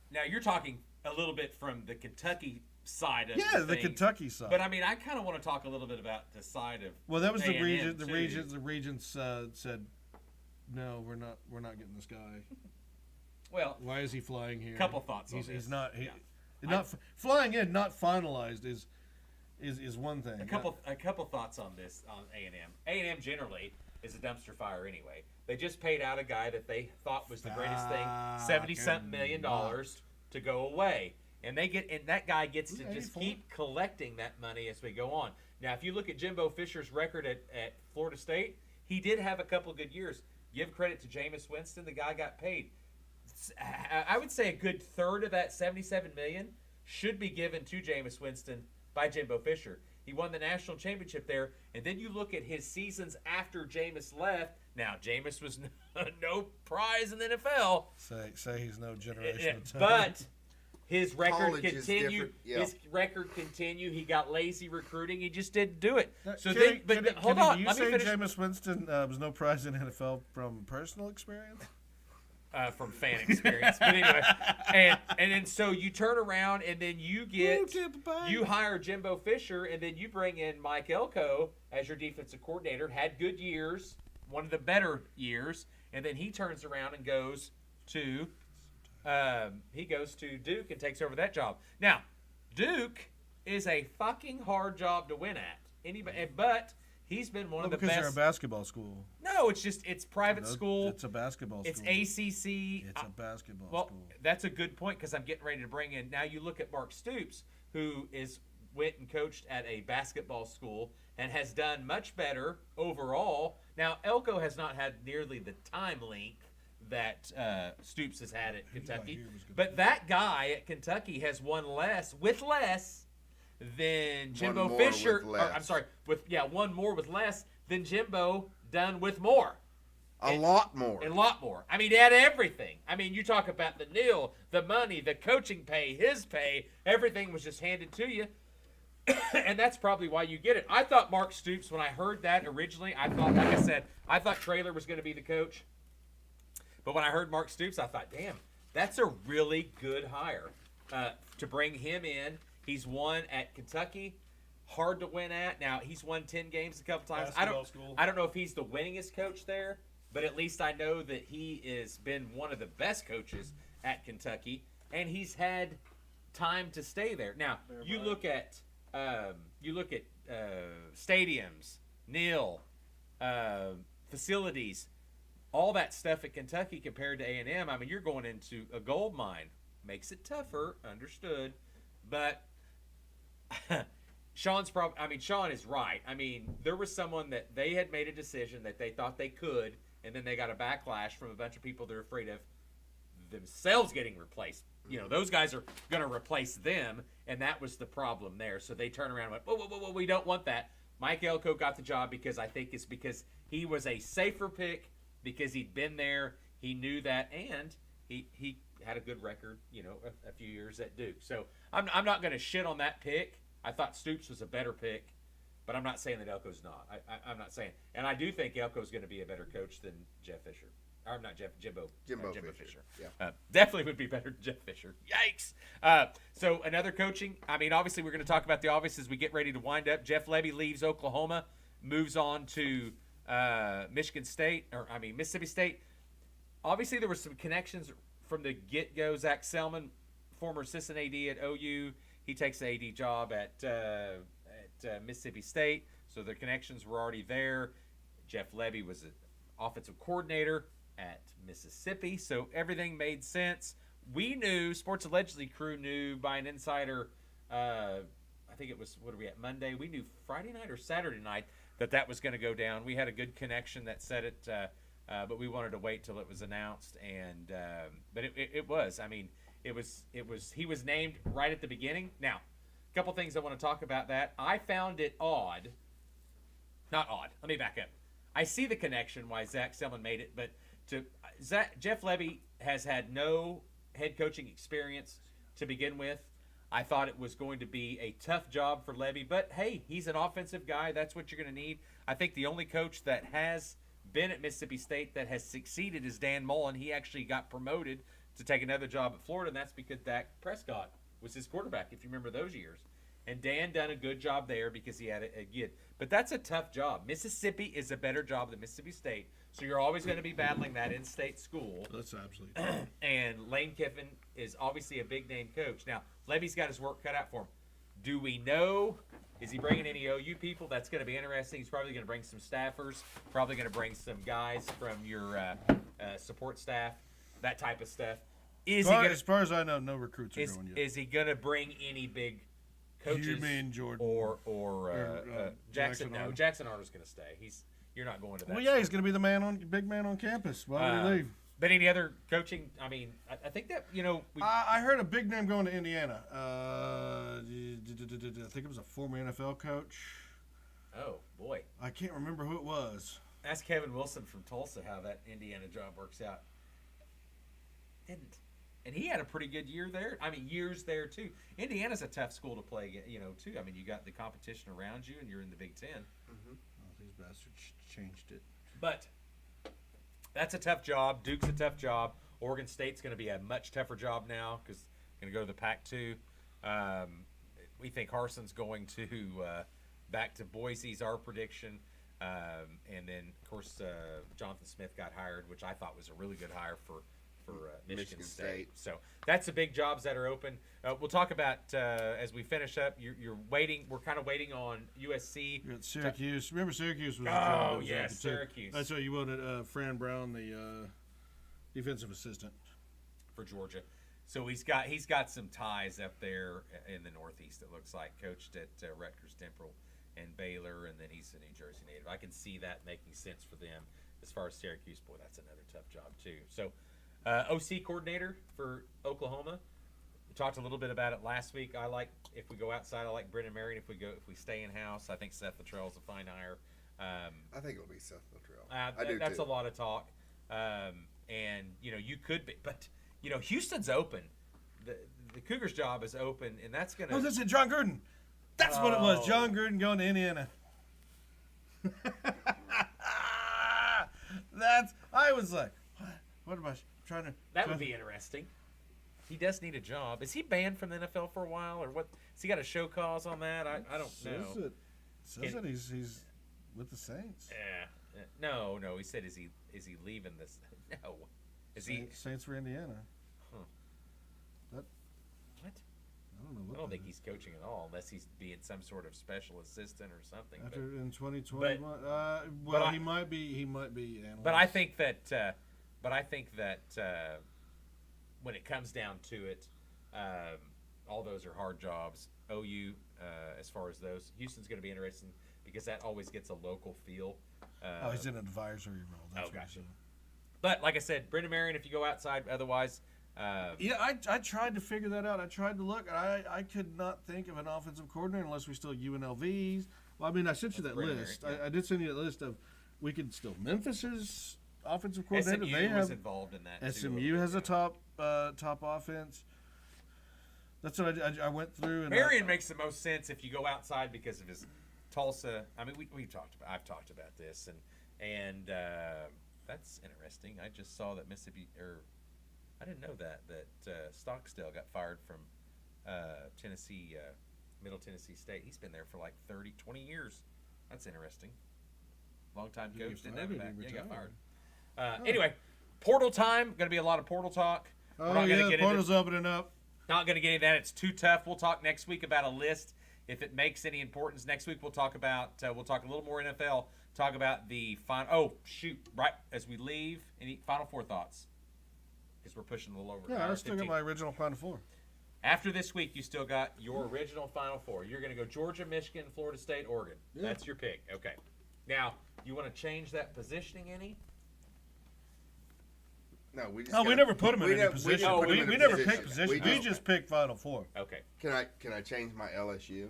now you're talking a little bit from the Kentucky side of Yeah, the the thing. Kentucky side. But I mean, I kind of want to talk a little bit about the side of. Well, that was the A&M region. too. The regents said, "No, we're not getting this guy. Well, Why is he flying here?" couple thoughts on He's this. not. Yeah. Flying in, not finalized is one thing. a couple thoughts on this on A&M. A&M generally is a dumpster fire anyway. They just paid out a guy that they thought was the greatest thing, $70-something million to go away. And that guy gets to just 84? keep collecting that money as we go on. Now, if you look at Jimbo Fisher's record at Florida State, he did have a couple good years. Give credit to Jameis Winston, the guy got paid. I would say a good third of that $77 million should be given to Jameis Winston by Jimbo Fisher. He won the national championship there, and then you look at his seasons after Jameis left. Now, Jameis was no prize in the NFL. Say he's no generational talent. But his record College is continued. different, yeah. His record continued. He got lazy recruiting. He just didn't do it. So Kenny, hold on. Do you Let me say finish. Jameis Winston was no prize in NFL from personal experience? from fan experience. But anyway, and then so you turn around and then you hire Jimbo Fisher, and then you bring in Mike Elko as your defensive coordinator. Had good years, one of the better years, and then he turns around and goes to Duke and takes over that job. Now, Duke is a fucking hard job to win at. But he's been one of the best. Because they're a basketball school. No, it's private school. It's a basketball school. It's ACC. It's a basketball school. Well, that's a good point because I'm getting ready to bring in. Now you look at Mark Stoops, who went and coached at a basketball school and has done much better overall. Now Elko has not had nearly the time length that Stoops has had at Kentucky, but that guy at Kentucky has won with less than Jimbo Fisher. One more with less than Jimbo done with more. A lot more. I mean, he had everything. I mean, you talk about the NIL, the money, the coaching pay, his pay, everything was just handed to you. And that's probably why you get it. I thought Mark Stoops, when I heard that originally, I thought Traylor was going to be the coach. But when I heard Mark Stoops, I thought, damn, that's a really good hire to bring him in. He's won at Kentucky, hard to win at. Now, he's won 10 games a couple times. I don't know if he's the winningest coach there, but at least I know that he has been one of the best coaches at Kentucky, and he's had time to stay there. Now, you look at stadiums, NIL, facilities, all that stuff at Kentucky compared to A&M. I mean, you're going into a gold mine. Makes it tougher, understood, but Sean is right. I mean, there was someone that they had made a decision that they thought they could, and then they got a backlash from a bunch of people they're afraid of themselves getting replaced. You know, those guys are going to replace them, and that was the problem there. So they turn around and went, whoa, we don't want that. Mike Elko got the job because because he was a safer pick, because he'd been there, he knew that, and he had a good record, a few years at Duke. So I'm not going to shit on that pick. I thought Stoops was a better pick, but I'm not saying that Elko's not. I'm not saying. And I do think Elko's going to be a better coach than Jeff Fisher. Or not Jimbo Fisher. Yeah. Definitely would be better than Jeff Fisher. Yikes. So another coaching. I mean, obviously we're going to talk about the obvious as we get ready to wind up. Jeff Lebby leaves Oklahoma, moves on to Mississippi State. Obviously there were some connections from the get-go. Zach Selman, former assistant AD at OU, he takes the AD job at Mississippi State, so the connections were already there. Jeff Lebby was an offensive coordinator at Mississippi, so everything made sense. We knew, Sports Allegedly crew knew by an insider, I think it was, Monday? We knew Friday night or Saturday night that was going to go down. We had a good connection that said it, but we wanted to wait till it was announced, and but it was. I mean, it was. He was named right at the beginning. Now, a couple things I want to talk about that. I found it odd. Not odd. Let me back up. I see the connection why Zach Selman made it, but Jeff Lebby has had no head coaching experience to begin with. I thought it was going to be a tough job for Lebby, but hey, he's an offensive guy. That's what you're going to need. I think the only coach that has been at Mississippi State that has succeeded is Dan Mullen. He actually got promoted to take another job at Florida, and that's because Dak Prescott was his quarterback, if you remember those years. And Dan done a good job there because he had a good. But that's a tough job. Mississippi is a better job than Mississippi State, so you're always going to be battling that in-state school. That's absolutely true. And Lane Kiffin is obviously a big-name coach. Now, Levy's got his work cut out for him. Do we know? Is he bringing any OU people? That's going to be interesting. He's probably going to bring some staffers, probably going to bring some guys from your support staff, that type of stuff. As far as I know, no recruits are going yet. Is he going to bring any big coaches? You mean Jordan or Jackson? No, Jackson Arnold's going to stay. You're not going to that. Well, yeah, he's going to be the big man on campus. Why would he leave? But any other coaching? I mean, I think that I heard a big name going to Indiana. I think it was a former NFL coach. Oh boy, I can't remember who it was. Ask Kevin Wilson from Tulsa how that Indiana job works out. And he had a pretty good year there. I mean, years there too. Indiana's a tough school to play, too. I mean, you got the competition around you, and you're in the Big Ten. Mm-hmm. Oh, these bastards changed it. But that's a tough job. Duke's a tough job. Oregon State's going to be a much tougher job now because going to go to the Pac-2. We think Carson's going to back to Boise's our prediction. And then, of course, Jonathan Smith got hired, which I thought was a really good hire for Michigan State. So that's the big jobs that are open. We'll talk about as we finish up. You're waiting. We're kind of waiting on USC. You got Syracuse. Remember Syracuse was. Oh yes, Syracuse. That's what you wanted. Fran Brown, the defensive assistant for Georgia. So he's got some ties up there in the Northeast. It looks like coached at Rutgers, Temple, and Baylor, and then he's a New Jersey native. I can see that making sense for them. As far as Syracuse, boy, that's another tough job too. So. OC coordinator for Oklahoma. We talked a little bit about it last week. I like if we go outside. I like Brendan Marion. If we stay in house, I think Seth Luttrell is a fine hire. I think it'll be Seth Luttrell. That's a lot of talk. And you could be, but Houston's open. The Cougars' job is open, and that's gonna. Oh, that's it, John Gruden. That's what it was. John Gruden going to Indiana. I was like, what am I trying to? That would be interesting. He does need a job. Is he banned from the NFL for a while, or what? Has he got a show cause on that? I don't know. Says that he's with the Saints. Yeah. No. He said, is he leaving this? No. Saints for Indiana. Huh. What? I don't think he's coaching at all, unless he's being some sort of special assistant or something. In 2021, he might be. He might be. Analyzed. But I think that. When it comes down to it, all those are hard jobs. OU, as far as those, Houston's going to be interesting because that always gets a local feel. He's in an advisory role. That's gotcha. But like I said, Brendan Marion, if you go outside, otherwise. I tried to figure that out. I tried to look. I could not think of an offensive coordinator unless we still UNLVs. Well, I mean, I sent you that list. Marion, yeah. I did send you a list of we could still Memphis's offensive coordinator. SMU was involved in that. SMU has a top offense. That's what I went through. And Marion makes the most sense if you go outside because of his Tulsa. I mean, I've talked about this, and that's interesting. I just saw that Mississippi, or I didn't know that Stockstill got fired from Tennessee, Middle Tennessee State. He's been there for like 20 years. That's interesting. Long-time coach, didn't have it back. Yeah, he got fired. Anyway, portal time. Going to be a lot of portal talk. We're not gonna get portal's opening up. Not going to get into that. It's too tough. We'll talk next week about a list if it makes any importance. Next week we'll talk about a little more NFL. Talk about the final. Oh shoot! Right as we leave, any Final Four thoughts? Because we're pushing a little over. Yeah, I still got my original Final Four. After this week, you still got your original Final Four. You're going to go Georgia, Michigan, Florida State, Oregon. Yeah. That's your pick. Okay. Now, you want to change that positioning any? No, we never put them in any position. We never picked position. We just picked Final Four. Okay. Can I change my LSU?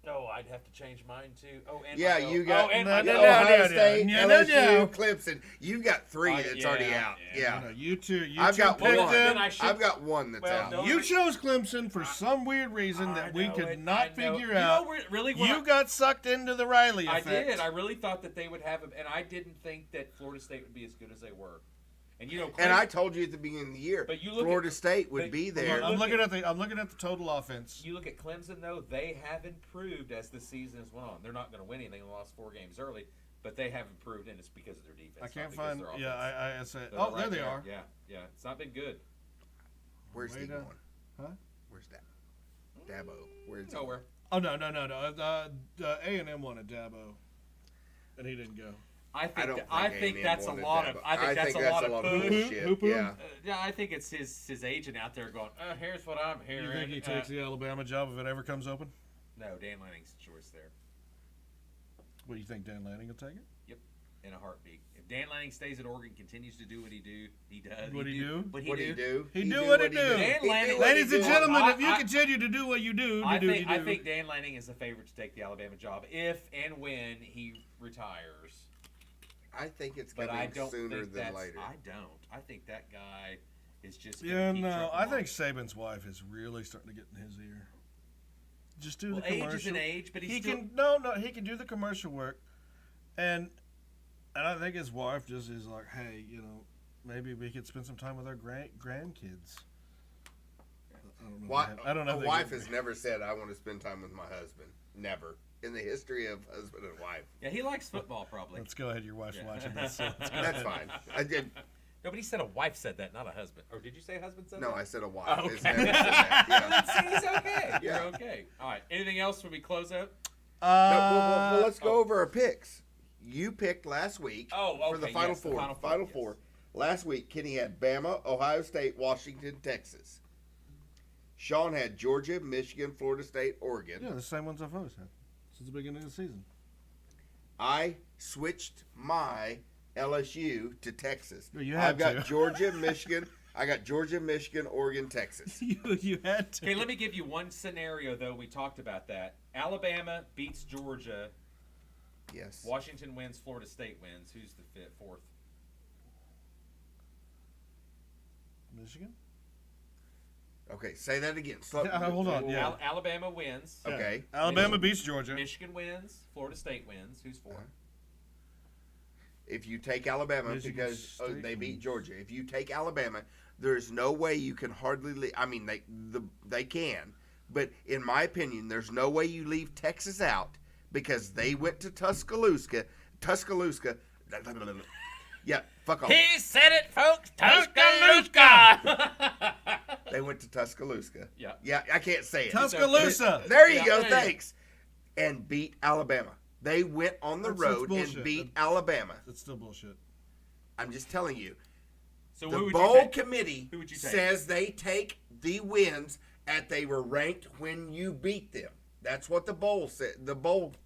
No, I'd have to change mine too. Oh, and yeah, you got Ohio State, LSU, Clemson. You got three that's already out. Yeah. No, you two. I've got one. Them. I've got one that's out. You chose Clemson for some weird reason that we could not figure out. You got sucked into the Riley effect. I did. I really thought that they would have him, and I didn't think that Florida State would be as good as they were. And Clemson, and I told you at the beginning of the year, Florida State would be there. I'm looking at the total offense. You look at Clemson though; they have improved as the season has went on. They're not going to win anything; they lost 4 games early, but they have improved, and it's because of their defense. I can't find. Yeah, I said. Oh, there they are. Yeah. It's not been good. Where's he going? Huh? Where's that? Dabo. Where's nowhere? Oh no. A&M wanted Dabo, and he didn't go. I think that's a lot of bullshit. Yeah. I think it's his agent out there going, here's what I'm hearing. You think he takes the Alabama job if it ever comes open? No, Dan Lanning's the choice there. What do you think, Dan Lanning will take it? Yep, in a heartbeat. If Dan Lanning stays at Oregon, continues to do what he does. What he do? What he do? He do what he do. Dan Lanning, ladies and gentlemen, if you continue to do what you do, I think Dan Lanning is the favorite to take the Alabama job if and when he retires. I think it's coming sooner than later. I don't. I think that guy is just. Yeah, no. I think Saban's wife is really starting to get in his ear. Just do the commercial. Age is an age, but he can he can do the commercial work, and I think his wife just is like, hey, maybe we could spend some time with our grandkids. I don't know. if A they wife get has never said, "I want to spend time with my husband." Never in the history of husband and wife. Yeah, he likes football probably. Let's go ahead. Your wife's watching this. So let's go That's ahead. fine. I did. No, but he said a wife said that, not a husband. Or did you say a husband said No, that? I said a wife. Oh, It's okay. never said that. Yeah. See, he's okay. Yeah. You're okay. All right. Anything else when we close out? No, well, let's go over our picks. You picked last week for the okay, Final yes, the Four. Final Four, Four. Last week, Kenny had Bama, Ohio State, Washington, Texas. Sean had Georgia, Michigan, Florida State, Oregon. Yeah, the same ones I've always had since the beginning of the season. I switched my LSU to Texas. No, you had I've got to. Georgia, Michigan. I got Georgia, Michigan, Oregon, Texas. You had to. Okay, let me give you one scenario, though. We talked about that. Alabama beats Georgia. Yes. Washington wins. Florida State wins. Who's the fourth? Michigan? Okay, say that again. Hold on. Yeah. Alabama wins. Okay. Alabama beats Georgia. Michigan wins. Florida State wins. Who's fourth? If you take Alabama Michigan because State they beat wins. Georgia, if you take Alabama, there's no way you can hardly. I mean, they can, but in my opinion, there's no way you leave Texas out because they went to Tuscaloosa. Yeah, fuck off. He said it, folks. Tuscaloosa. They went to Tuscaloosa. Yeah. Yeah, I can't say it. Tuscaloosa. There you Yeah, go. there you go. Thanks. And beat Alabama. They went on the That's road bullshit. and beat Alabama. That's still bullshit. I'm just telling you. So The who would bowl you take? committee Who would you take? says they take the wins at they were ranked when you beat them. That's what the bowl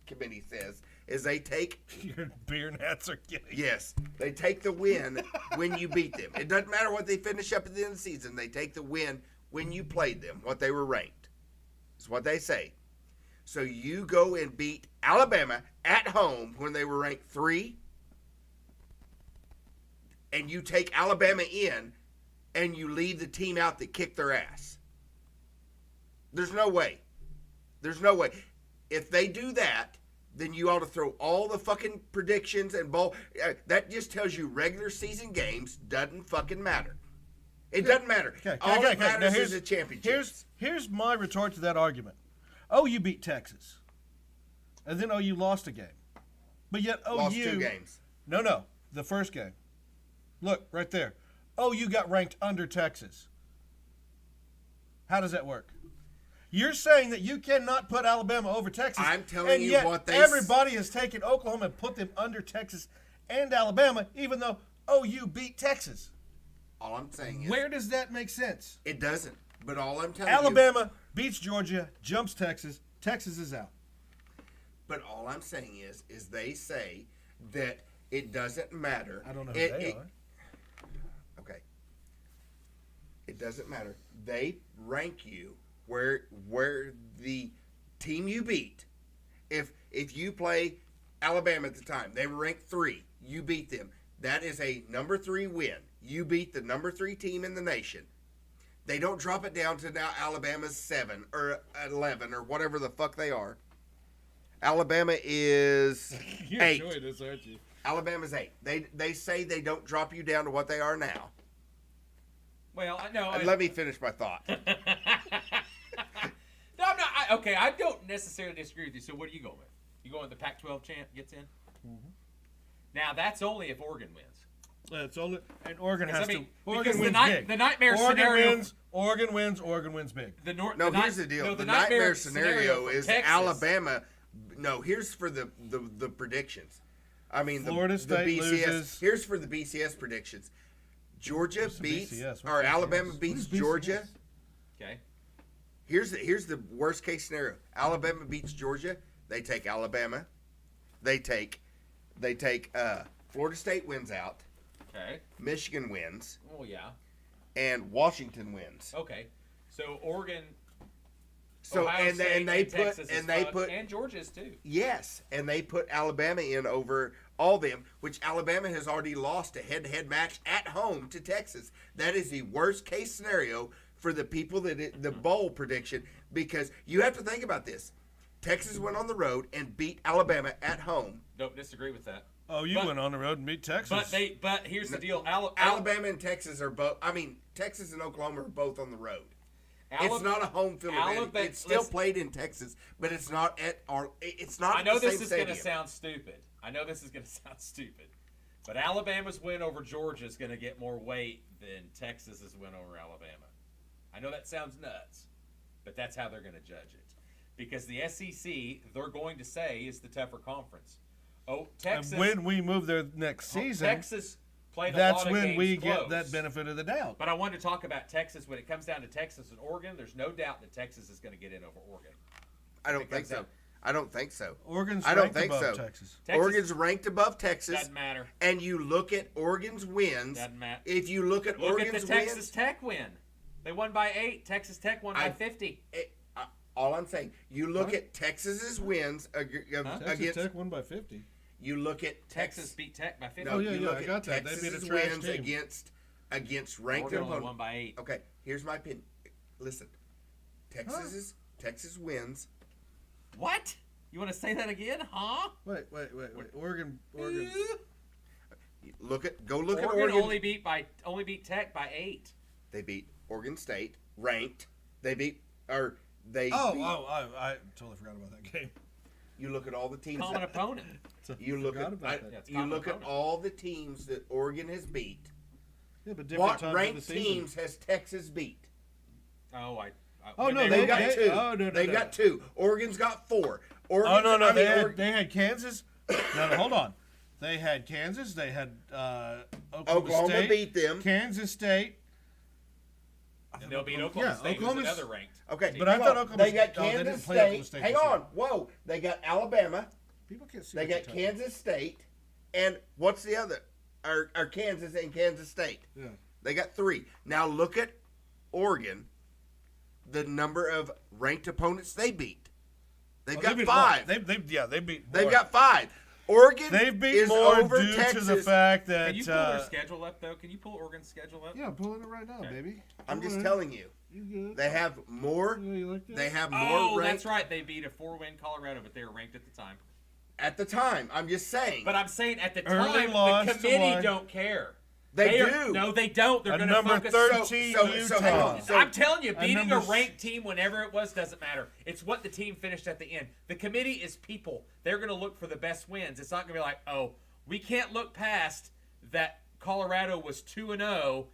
committee says is they take Your beer hats are getting. yes, they take the win when you beat them. It doesn't matter what they finish up at the end of the season. They take the win when you played them, what they were ranked. Is what they say. So you go and beat Alabama at home when they were ranked 3, and you take Alabama in, and you leave the team out that kicked their ass. There's no way. There's no way. If they do that, then you ought to throw all the fucking predictions and bowl. That just tells you regular season games doesn't fucking matter. It doesn't matter. All that matters is the championship. Here's my retort to that argument. Oh, you beat Texas. And then you lost a game. But yet Lost OU 2 games. No. The first game. Look, right there. OU got ranked under Texas. How does that work? You're saying that you cannot put Alabama over Texas. I'm telling and you yet what they everybody has taken Oklahoma and put them under Texas and Alabama, even though OU beat Texas. All I'm saying is Where does that make sense? it doesn't. But all I'm telling you. Alabama beats Georgia, jumps Texas. Texas is out. But all I'm saying is they say that it doesn't matter. I don't know who they are. Okay. It doesn't matter. They rank you where the team you beat. If you play Alabama at the time, they were ranked 3. You beat them. That is a number 3 win. You beat the number 3 team in the nation. They don't drop it down to now Alabama's 7 or 11 or whatever the fuck they are. Alabama is You're 8. enjoying this, aren't you? Alabama's 8. They say they don't drop you down to what they are now. Well, I know. Let me finish my thought. No, I'm not. I don't necessarily disagree with you. So what do you go with? You go with the Pac-12 champ gets in? Mm-hmm. Now, that's only if Oregon wins. It's only and Oregon Because, has I mean, to. Oregon because wins big. the nightmare Oregon scenario. wins. Oregon wins. Oregon wins big. No, here's the deal. The nightmare scenario for is Texas. Alabama. No, here's for the predictions. I mean, Florida the State BCS. loses. Here's for the BCS predictions. Georgia What's the beats BCS? What's or BCS? Alabama beats What is Georgia. BCS? Okay. Here's the worst case scenario. Alabama beats Georgia. They take Alabama. They take Florida State wins out. Okay. Michigan wins. Oh, yeah. And Washington wins. Okay. So Oregon. So Ohio and State, they Texas is fucked, put and Georgia's too. yes, and they put Alabama in over all them, which Alabama has already lost a head-to-head match at home to Texas. That is the worst case scenario for the people the bowl prediction, because you have to think about this. Texas went on the road and beat Alabama at home. Don't disagree with that. Oh, you went on the road and beat Texas. But here's the deal. Alabama and Texas are both. I mean, Texas and Oklahoma are both on the road. It's not a home field advantage. It's still played in Texas, but it's not at our. It's not. I know at the this same is going to stadium. sound stupid. But Alabama's win over Georgia is going to get more weight than Texas's win over Alabama. I know that sounds nuts, but that's how they're going to judge it. Because the SEC, they're going to say, is the tougher conference. Oh, Texas. And when we move there next season, Texas played a that's lot of when games we close. get that benefit of the doubt. But I wanted to talk about Texas. When it comes down to Texas and Oregon, there's no doubt that Texas is going to get in over Oregon. I don't think so. I don't think so. Oregon's I don't ranked think above so. Texas. Oregon's ranked above Texas. Doesn't matter. And you look at Oregon's wins. Doesn't matter. If you look at Oregon's the Texas wins, Tech win. They won by 8. Texas Tech won by 50. all I'm saying, you look at Texas's wins Texas against. Tech won by 50. You look at Texas beat Tech by 50. No, yeah, you yeah, look I at got that. They beat a Texas's trash wins team. against ranked Oregon only opponents. won by 8. Okay, here's my opinion. Listen, Texas wins. What? You want to say that again? Huh? Wait. Oregon. Look at Oregon Oregon. only beat Tech by 8. They beat Oregon State, ranked. They beat. I totally forgot about that game. You look at all the teams. Common opponent. You look at you look at all the teams that Oregon has beat. Yeah, but different What times of ranked the season. teams has Texas beat? No, They've got they- two. oh, no, They've no. got two. Oregon's got 4. Oh no, they Oregon, had Kansas. No, hold on. They had Kansas. They had Oklahoma State, beat them. Kansas State. And they'll beat Oklahoma State, who's Oklahoma's- another ranked. Okay, But I thought Oklahoma they got State- no, they didn't Kansas play Oklahoma State. State Hang this year. on, whoa! They got Alabama. People can't see. They what got you're talking about. Kansas State, and what's the other? Are Kansas and Kansas State? Yeah. They got 3. Now look at Oregon. The number of ranked opponents they beat. They've got beat 5. They beat. They've more. got 5. Oregon They've beat is more over due Texas. to the fact that. Can you pull their schedule up, though? Can you pull Oregon's schedule up? Yeah, I'm pulling it right now, baby. I'm Go just ahead. telling you. You good? They have more. Yeah, you like that? They have more Oh, ranked that's right. They beat a 4-win Colorado, but they were ranked at the time. at the time. I'm just saying. But I'm saying at the Early time, loss the to committee what? don't care. They are- do. No, they don't. They're A going to number focus. 13 so Utah. hang on. So- I'm telling you, beating a number ranked team, whenever it was, doesn't matter. It's what the team finished at the end. The committee is people. They're going to look for the best wins. It's not going to be like, oh, we can't look past that Colorado was 2-0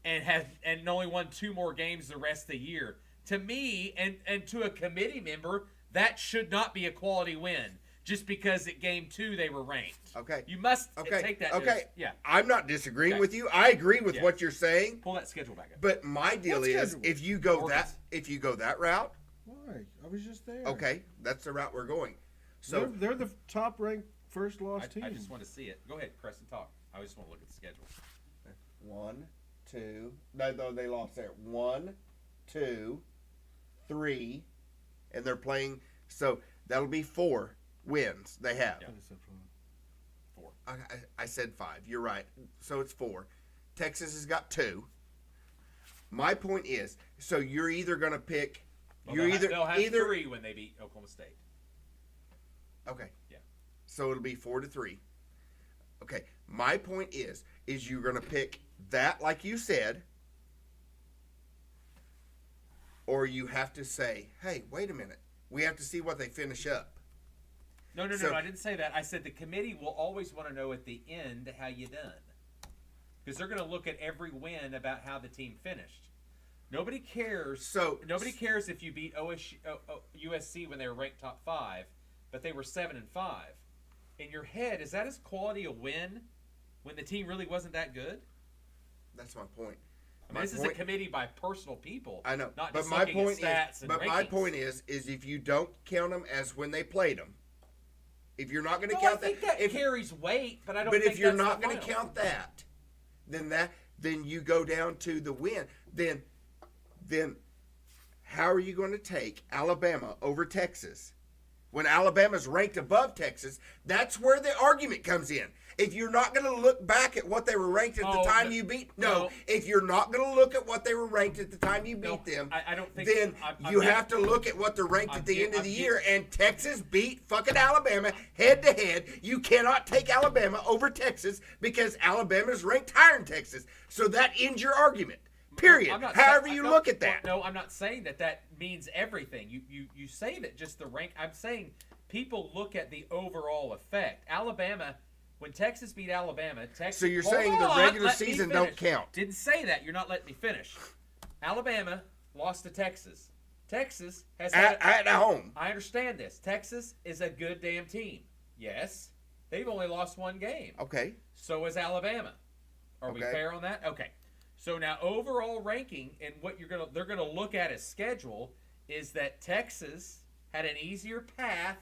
and only won 2 more games the rest of the year. To me, and to a committee member, that should not be a quality win. Just because at game 2 they were ranked. Okay. You must Okay. take that. Okay. Yeah. I'm not disagreeing Okay. with you. I agree with Yeah. what you're saying. Pull that schedule back up. But my deal What is, schedule? if you go Oregon's. that route, Why? I was just there. okay, that's the route we're going. So They're the top ranked first loss team. I just want to see it. Go ahead, Preston, talk. I just want to look at the schedule. 1, 2. No, they lost there. 1, 2, 3, and they're playing. So that'll be 4 wins they have. Yeah. 4. I said 5. You're right. So it's 4. Texas has got 2. My point is, so you're either going to pick. Well, you're they'll have either 3 when they beat Oklahoma State. Okay. Yeah. So it'll be 4-3. Okay. My point is you're going to pick that, like you said, or you have to say, hey, wait a minute. We have to see what they finish up. No, So- I didn't say that. I said the committee will always want to know at the end how you done. Because they're going to look at every win about how the team finished. Nobody cares. Nobody cares if you beat USC when they were ranked top 5, but they were 7-5. In your head, is that as quality a win when the team really wasn't that good? That's my point. I mean, this is a committee by personal people. I know, not but just my looking point at stats is, and but rankings. my point is if you don't count them as when they played them, if you're not going to No, count I think that, that carries weight, but I don't. but think if you're that's not the going to final. count that, then you go down to the win. Then how are you going to take Alabama over Texas when Alabama's ranked above Texas, that's where the argument comes in. If you're not going to look back at what they were ranked at the time you beat, if you're not going to look at what they were ranked at the time you beat them, I don't think then you have to look at what they're ranked at the end of the year. And Texas beat fucking Alabama head to head. You cannot take Alabama over Texas because Alabama's ranked higher than Texas. So that ends your argument. Period. However you look at that. No, I'm not saying that means everything. You say that just the rank. I'm saying people look at the overall effect. Alabama, when Texas beat Alabama, Texas. So you're saying the regular season don't count? Didn't say that. You're not letting me finish. Alabama lost to Texas. Texas has at home. I understand this. Texas is a good damn team. Yes, they've only lost one game. Okay. So is Alabama. Are we fair on that? Okay. So now overall ranking and what they're gonna look at as schedule is that Texas had an easier path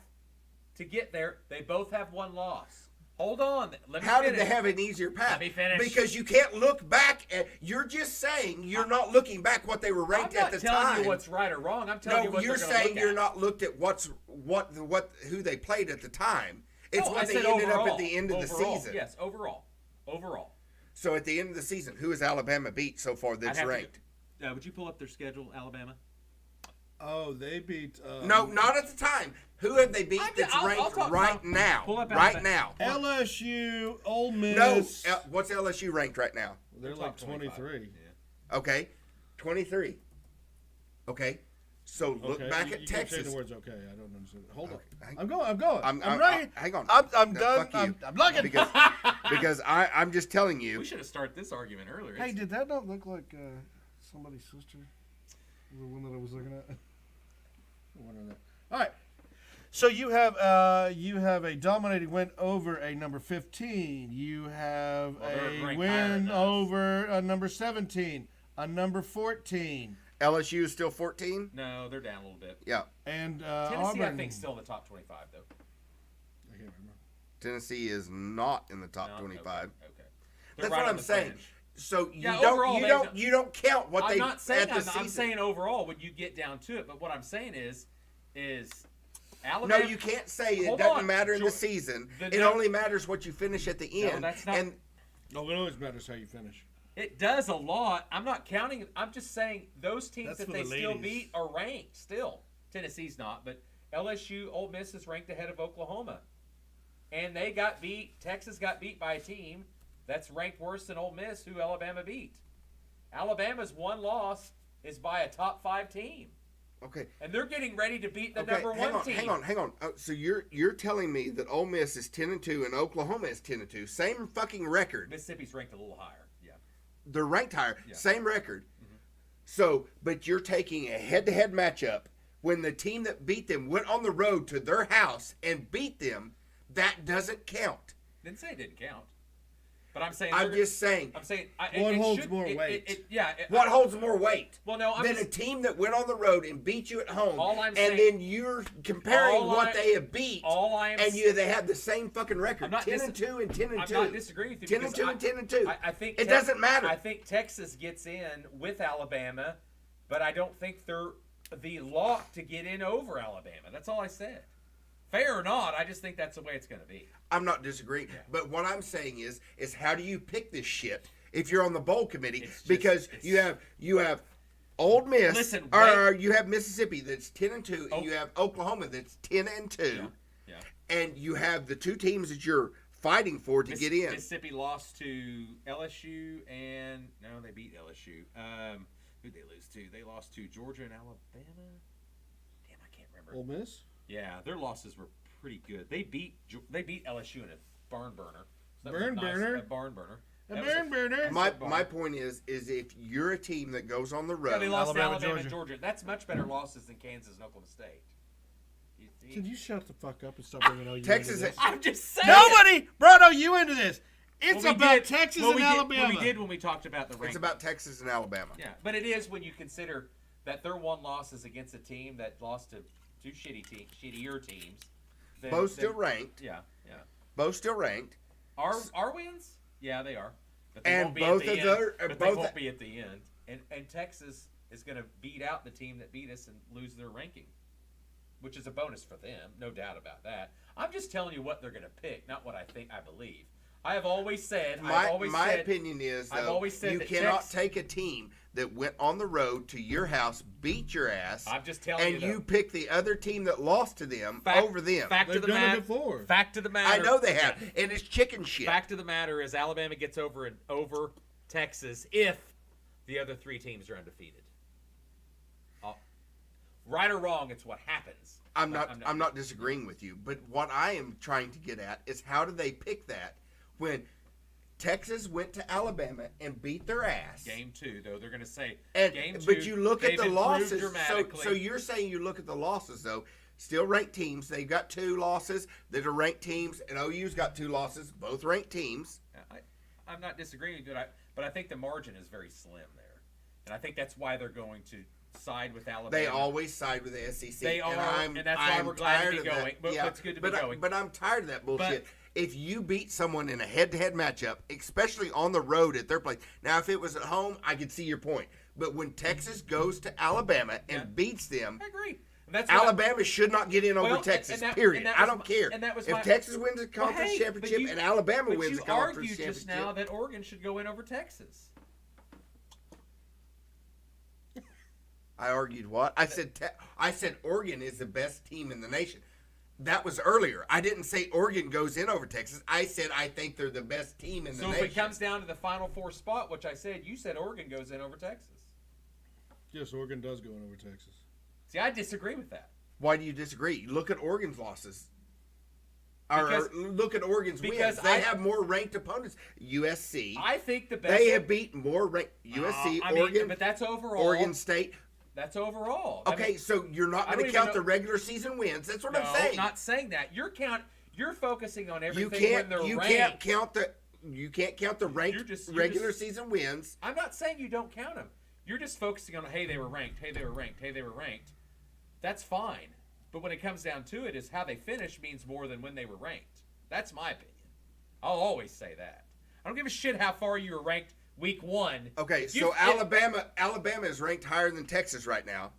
to get there. They both have one loss. Hold on. Let me How finish. did they have an easier path? Let me finish. Because you can't look back at. You're just saying you're not looking back what they were ranked at the time. I'm not telling you what's right or wrong. I'm telling you what you're they're going to look saying at. you're not looked at who they played at the time. It's what I they said ended overall. up at the end of the season. Yes, overall. So at the end of the season, who has Alabama beat so far that's ranked? Would you pull up their schedule, Alabama? Oh, they beat. No, not at the time. Who have they beat that's ranked right now? Pull up right now. LSU, Ole Miss. No, what's LSU ranked right now? They're like 23. Yeah. Okay, 23. Okay, so look back at you Texas. Can't say the words okay. I don't understand. Hold on. Okay. I'm going. I'm ready. Hang on. I'm No, done. fuck you. I'm looking. Because I'm just telling you. We should have started this argument earlier. Hey, did that not look like somebody's sister? The one that I was looking at. All right. So you have a dominating win over a number 15. You have a win over a number 17, a number 14. LSU is still 14? No, they're down a little bit. Yeah. And Tennessee, Auburn, I think, still in the top 25 though. I can't remember. Tennessee is not in the top 25. Okay. That's what I'm saying. Fringe. So you overall, you don't count what they not saying at the season. I'm saying overall when you get down to it, but what I'm saying is Alabama. No, you can't say it doesn't matter in the season. It only matters what you finish at the end. No, that's not. No, it always matters how you finish. It does a lot. I'm not counting. I'm just saying those teams that they still beat are ranked still. Tennessee's not, but LSU, Ole Miss is ranked ahead of Oklahoma, and they got beat. Texas got beat by a team that's ranked worse than Ole Miss, who Alabama beat. Alabama's one loss is by a top 5 team. Okay. And they're getting ready to beat the number 1 team. Hang on. So you're telling me that Ole Miss is 10-2 and Oklahoma is 10-2, same fucking record. Mississippi's ranked a little higher. Yeah. They're ranked higher, same record. Mm-hmm. So, but you're taking a head-to-head matchup when the team that beat them went on the road to their house and beat them. That doesn't count. Didn't say it didn't count. But I'm saying just saying. I'm saying what holds more weight? What holds more weight? Well, no, than a team that went on the road and beat you at home. All I'm and saying, then you're comparing what they have beat. They have the same fucking record. 10-2 and 10-2. I'm not disagreeing with you. 10-2 and 10-2. I think it doesn't matter. I think Texas gets in with Alabama, but I don't think they're the lock to get in over Alabama. That's all I said. Fair or not, I just think that's the way it's going to be. I'm not disagreeing, but what I'm saying is how do you pick this shit if you're on the bowl committee? Because you have Ole Miss, or you have Mississippi that's 10-2, and you have Oklahoma that's 10-2, and you have the two teams that you're fighting for to get in. Mississippi lost to LSU, and no, they beat LSU. Who'd they lose to? They lost to Georgia and Alabama. Damn, I can't remember. Ole Miss. Yeah, their losses were pretty good. They beat LSU in a barn burner. A barn burner. My point is if you're a team that goes on the road, they lost Alabama to Alabama, Georgia. That's much better losses than Kansas and Oklahoma State. Can you shut the fuck up and stop bringing OU Texas into this? I'm just saying. Nobody brought OU into this. It's about Texas and Alabama. We did when we talked about the ranking. It's about Texas and Alabama. Yeah, but it is when you consider that their one loss is against a team that lost to two shittier teams. Both still ranked. Yeah. Both still ranked. Our wins? Yeah, they are. But they and won't be both at the of end. their But they won't be at the end. And Texas is going to beat out the team that beat us and lose their ranking. which is a bonus for them, no doubt about that. I'm just telling you what they're going to pick, not what I believe. I have always said. My opinion is, though, I've always said you that cannot take a team that went on the road to your house, beat your ass. I'm just telling you. And you pick the other team that lost to them over them. Fact of the matter. Fact of the matter. I know they have, and it's chicken shit. Fact of the matter is, Alabama gets over Texas if the other 3 teams are undefeated. Right or wrong, it's what happens. I'm not disagreeing with you, but what I am trying to get at is how do they pick that when Texas went to Alabama and beat their ass? Game 2, though, they're going to say game 2. But you look at the losses. So you're saying you look at the losses, though. Still ranked teams. They've got 2 losses that are ranked teams, and OU's got 2 losses, both ranked teams. I'm not disagreeing with you, but I think the margin is very slim there, and I think that's why they're going to side with Alabama. They always side with the SEC. They are, and that's why we're glad to be going. But it's good to be going. But I'm tired of that bullshit. If you beat someone in a head-to-head matchup, especially on the road at their place, now if it was at home, I could see your point. But when Texas goes to Alabama and beats them, I agree. Alabama should not get in over Texas, period. I don't care. If Texas wins the conference championship and Alabama wins the conference championship. You argued just now that Oregon should go in over Texas. I argued what? I said Oregon is the best team in the nation. That was earlier. I didn't say Oregon goes in over Texas. I said I think they're the best team in the nation. So if it comes down to the Final Four spot, which I said, you said Oregon goes in over Texas. Yes, Oregon does go in over Texas. See, I disagree with that. Why do you disagree? Look at Oregon's losses. Or look at Oregon's wins. They have more ranked opponents. USC. I think the best. They have beaten more ranked USC, Oregon. But that's overall. Oregon State. That's overall. Okay, so you're not going to count the regular season wins. That's what I'm saying. No, not saying that. You're focusing on everything when they're ranked. You can't count the ranked regular season wins. I'm not saying you don't count them. You're just focusing on, hey, they were ranked. Hey, they were ranked. Hey, they were ranked. That's fine. But when it comes down to it, is how they finish means more than when they were ranked. That's my opinion. I'll always say that. I don't give a shit how far you were ranked week 1. Okay, so Alabama is ranked higher than Texas right now.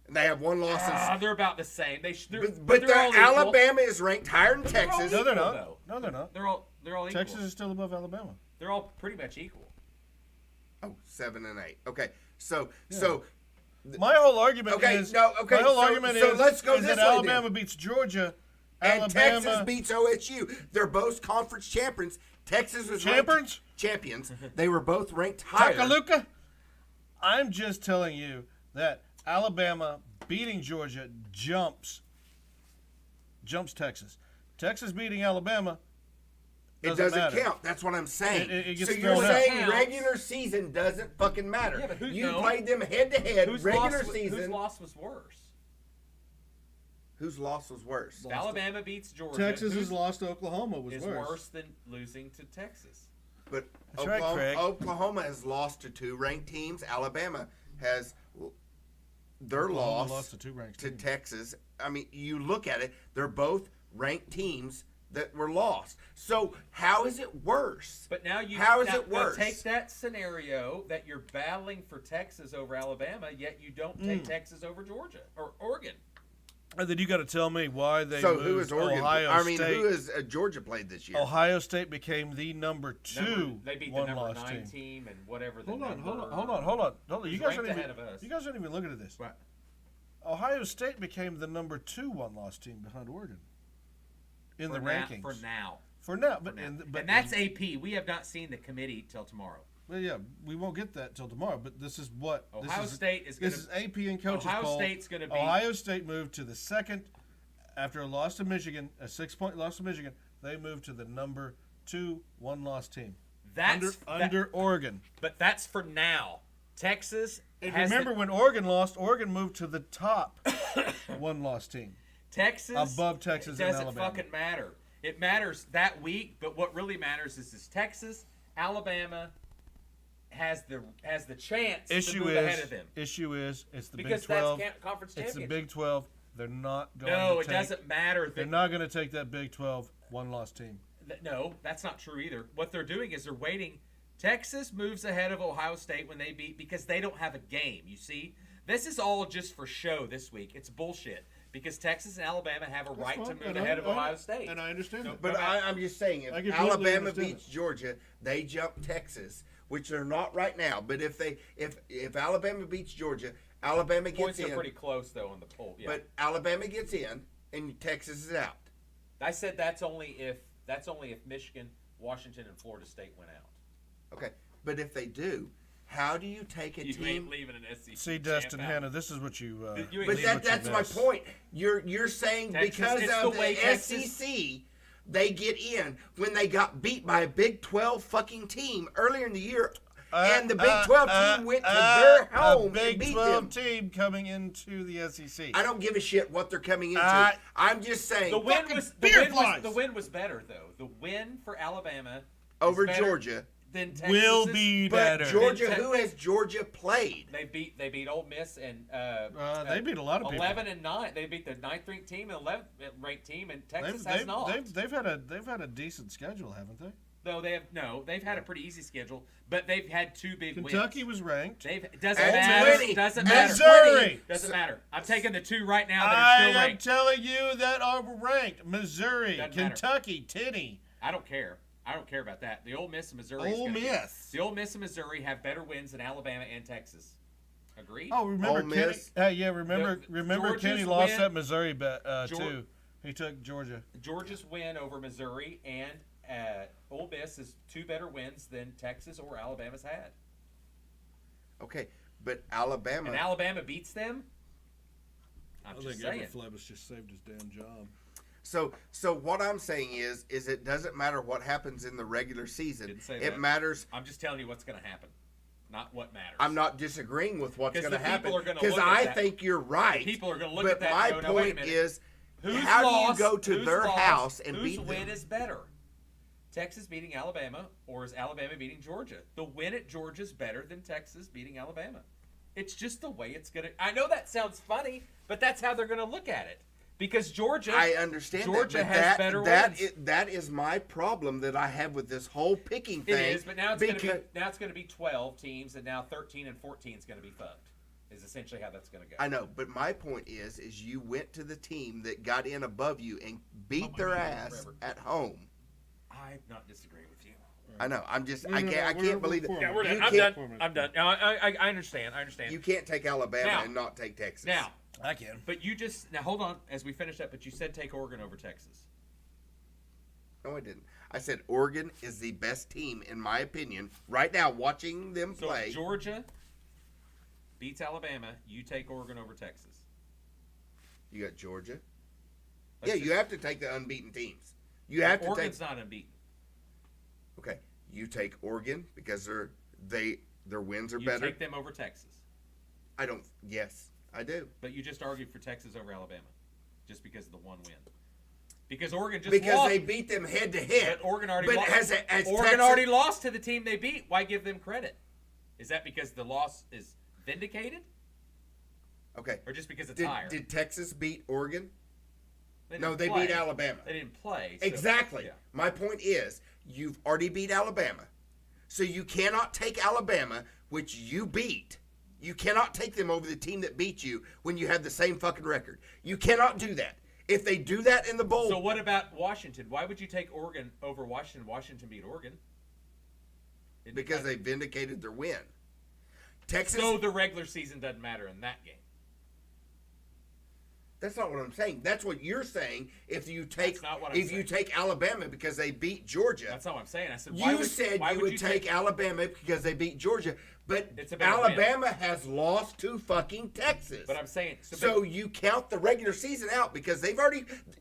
And they have 1 loss. They're about the same. But Alabama is ranked higher than Texas. No, they're not. No, they're not. They're all equal. Texas is still above Alabama. They're all pretty much equal. Oh, 7 and 8. Okay, so my whole argument is let's go that Alabama beats Georgia, and Texas beats OSU. They're both conference champions. Texas was champions. They were both ranked higher. Takaluka. I'm just telling you that Alabama beating Georgia jumps Texas. Texas beating Alabama. It doesn't count. That's what I'm saying. So you're saying regular season doesn't fucking matter. Yeah, but you played them head to head. Regular season. Whose loss was worse? Whose loss was worse? Alabama beats Georgia. Texas's loss to Oklahoma was worse than losing to Texas. But Craig. Oklahoma has lost to 2 ranked teams. Alabama has their loss to 2 ranked to teams. Texas. I mean, you look at it; they're both ranked teams that were lost. So how is it worse? But now how is it worse? Now take that scenario that you're battling for Texas over Alabama, yet you don't take Texas over Georgia or Oregon. And then you got to tell me why they So moved who is Oregon? Ohio State. Who has Georgia played this year? Ohio State became the number 2 They beat the number 9 team. team and whatever. Hold on. You guys aren't even looking at this. What? Ohio State became the number 2 one-loss team behind Oregon in the rankings. For now. But and that's AP. We have not seen the committee till tomorrow. Well, yeah, we won't get that till tomorrow. But this is what Ohio State is. This is AP and coaches Ohio poll. State's going to be. Ohio State moved to the 2nd after a loss to Michigan, a 6-point loss to Michigan. They moved to the number 2 one-loss team. That's under Oregon. But that's for now. Texas. And remember when Oregon lost, Oregon moved to the top one-loss team. Texas above Texas and Alabama. It doesn't fucking matter. It matters that week, but what really matters is Texas, Alabama has the chance to move ahead of them. Issue is it's the because Big 12. That's conference championship. It's the Big 12. They're not going No, to it doesn't matter. They're not going to take that Big 12 one-loss team. No, that's not true either. What they're doing is they're waiting. Texas moves ahead of Ohio State when they beat because they don't have a game, you see? This is all just for show this week. It's bullshit. because Texas and Alabama have a That's right to fine, move and ahead of Ohio State. And I understand that. But I'm just saying, I if completely Alabama understand beats it. Georgia, they jump Texas, which they're not right now. But if Alabama beats Georgia, Alabama gets Points in. are pretty close though on the poll. Yeah. But Alabama gets in, and Texas is out. I said that's only if Michigan, Washington, and Florida State went out. Okay, but if they do, how do you take a You team? ain't leaving an SEC. See, champ Dustin out. Hannah, this is what you. You ain't But leaving that's my point. You're saying Texas, because it's of the way the Texas- SEC, they get in when they got beat by a Big 12 fucking team earlier in the year, and the Big 12 team went to their home a and Big beat 12 them. team coming into the SEC. I don't give a shit what they're coming into. I'm just saying The win Fucking was beer flies. the win was better though. The win for Alabama over is better Georgia. than Texas Will is. be But better. Georgia, who has Georgia played? They beat Ole Miss and They beat a lot of people. 11-9. They beat the 9th-ranked team and 11th ranked team, and Texas has not. They've had a decent schedule, haven't they? No, they've had a pretty easy schedule, but they've had two big Kentucky wins. was ranked. Doesn't At matter. 20. Doesn't At matter. Missouri. Doesn't matter. I'm taking the two right now that are I still am ranked. telling you that are ranked. Missouri, Doesn't matter. Kentucky, Tennessee. I don't care. I don't care about that. The Ole Miss and Missouri. Ole Miss. The Ole Miss and Missouri have better wins than Alabama and Texas. Agreed? Oh, remember Ole Kenny? Miss. Remember Georgia's Kenny lost win- that Missouri bet Geor- too. He took Georgia. Georgia's win over Missouri and Ole Miss is two better wins than Texas or Alabama's had. Okay, but Alabama. And Alabama beats them. I'm I just think saying. Everfleb just saved his damn job. So what I'm saying is it doesn't matter what happens in the regular season. Didn't say It that. matters. I'm just telling you what's going to happen, not what matters. I'm not disagreeing with what's 'Cause going to the happen people are gonna because look at I that. think you're right. The people are gonna look but at that my and go, "No, wait a point minute. is, Who's how lost, do you go to who's their lost, house and whose beat win them? is better? Texas beating Alabama or is Alabama beating Georgia? The win at Georgia is better than Texas beating Alabama. It's just the way it's going to. I know that sounds funny, but that's how they're going to look at it. Because Georgia, I understand Georgia that, but has better wins. that is my problem that I have with this whole picking It thing. is, but now it's going to be 12 teams, and now 13 and 14 is going to be fucked. Is essentially how that's going to go. I know, but my point is you went to the team that got in above you and beat their ass forever. at home. I'm not disagreeing with you. I know. I'm just. No, I no, can't. I no, can't believe it. Yeah, we're done. You I'm can't- done. I'm done. Now, I understand. I understand. You can't take Alabama Now- and not take Texas. Now, I can. but you just now hold on as we finish up. But you said take Oregon over Texas. No, I didn't. I said Oregon is the best team in my opinion right now. Watching them So play. if Georgia beats Alabama, you take Oregon over Texas. You got Georgia. Let's Yeah, you have to take the unbeaten teams. You have to Oregon's take. not unbeaten. Okay, you take Oregon because their wins are You better. take them over Texas. I don't. Yes, I do. But you just argued for Texas over Alabama, just because of the one win. Because Oregon just Because lost. they beat them head to head. But Oregon already But lost. has Oregon Texas- already lost to the team they beat. Why give them credit? Is that because the loss is vindicated, Okay. or just because it's Did, higher? did Texas beat Oregon? They No, didn't they play. beat Alabama. They didn't play. so- Exactly. yeah. My point is, you've already beat Alabama. So you cannot take Alabama, which you beat. You cannot take them over the team that beat you when you have the same fucking record. You cannot do that. If they do that in the bowl, So what about Washington? Why would you take Oregon over Washington? Washington beat Oregon. Isn't it because kind they vindicated their win. Texas. of- So the regular season doesn't matter in that game. That's not what I'm saying. That's what you're saying. If you take That's not what I'm you saying. take Alabama because they beat Georgia. That's not what I'm saying. I said why You would, said why you would would take Alabama because they beat Georgia, but It's a better win. Alabama has lost to fucking Texas. But I'm saying So you count the regular season out because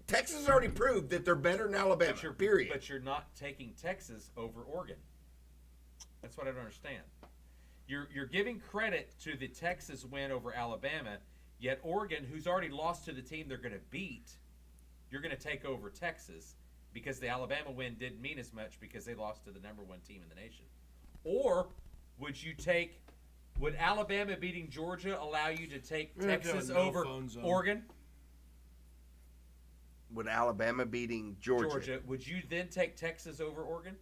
Texas has already proved that they're better than Alabama. Period. But you're not taking Texas over Oregon. That's what I don't understand. You're giving credit to the Texas win over Alabama, yet Oregon, who's already lost to the team they're going to beat, you're going to take over Texas because the Alabama win didn't mean as much because they lost to the number one team in the nation. Or would Alabama beating Georgia allow you to take We're not Texas doing no over phone zone. Oregon? With Alabama beating Georgia. Would you then take Texas over Oregon?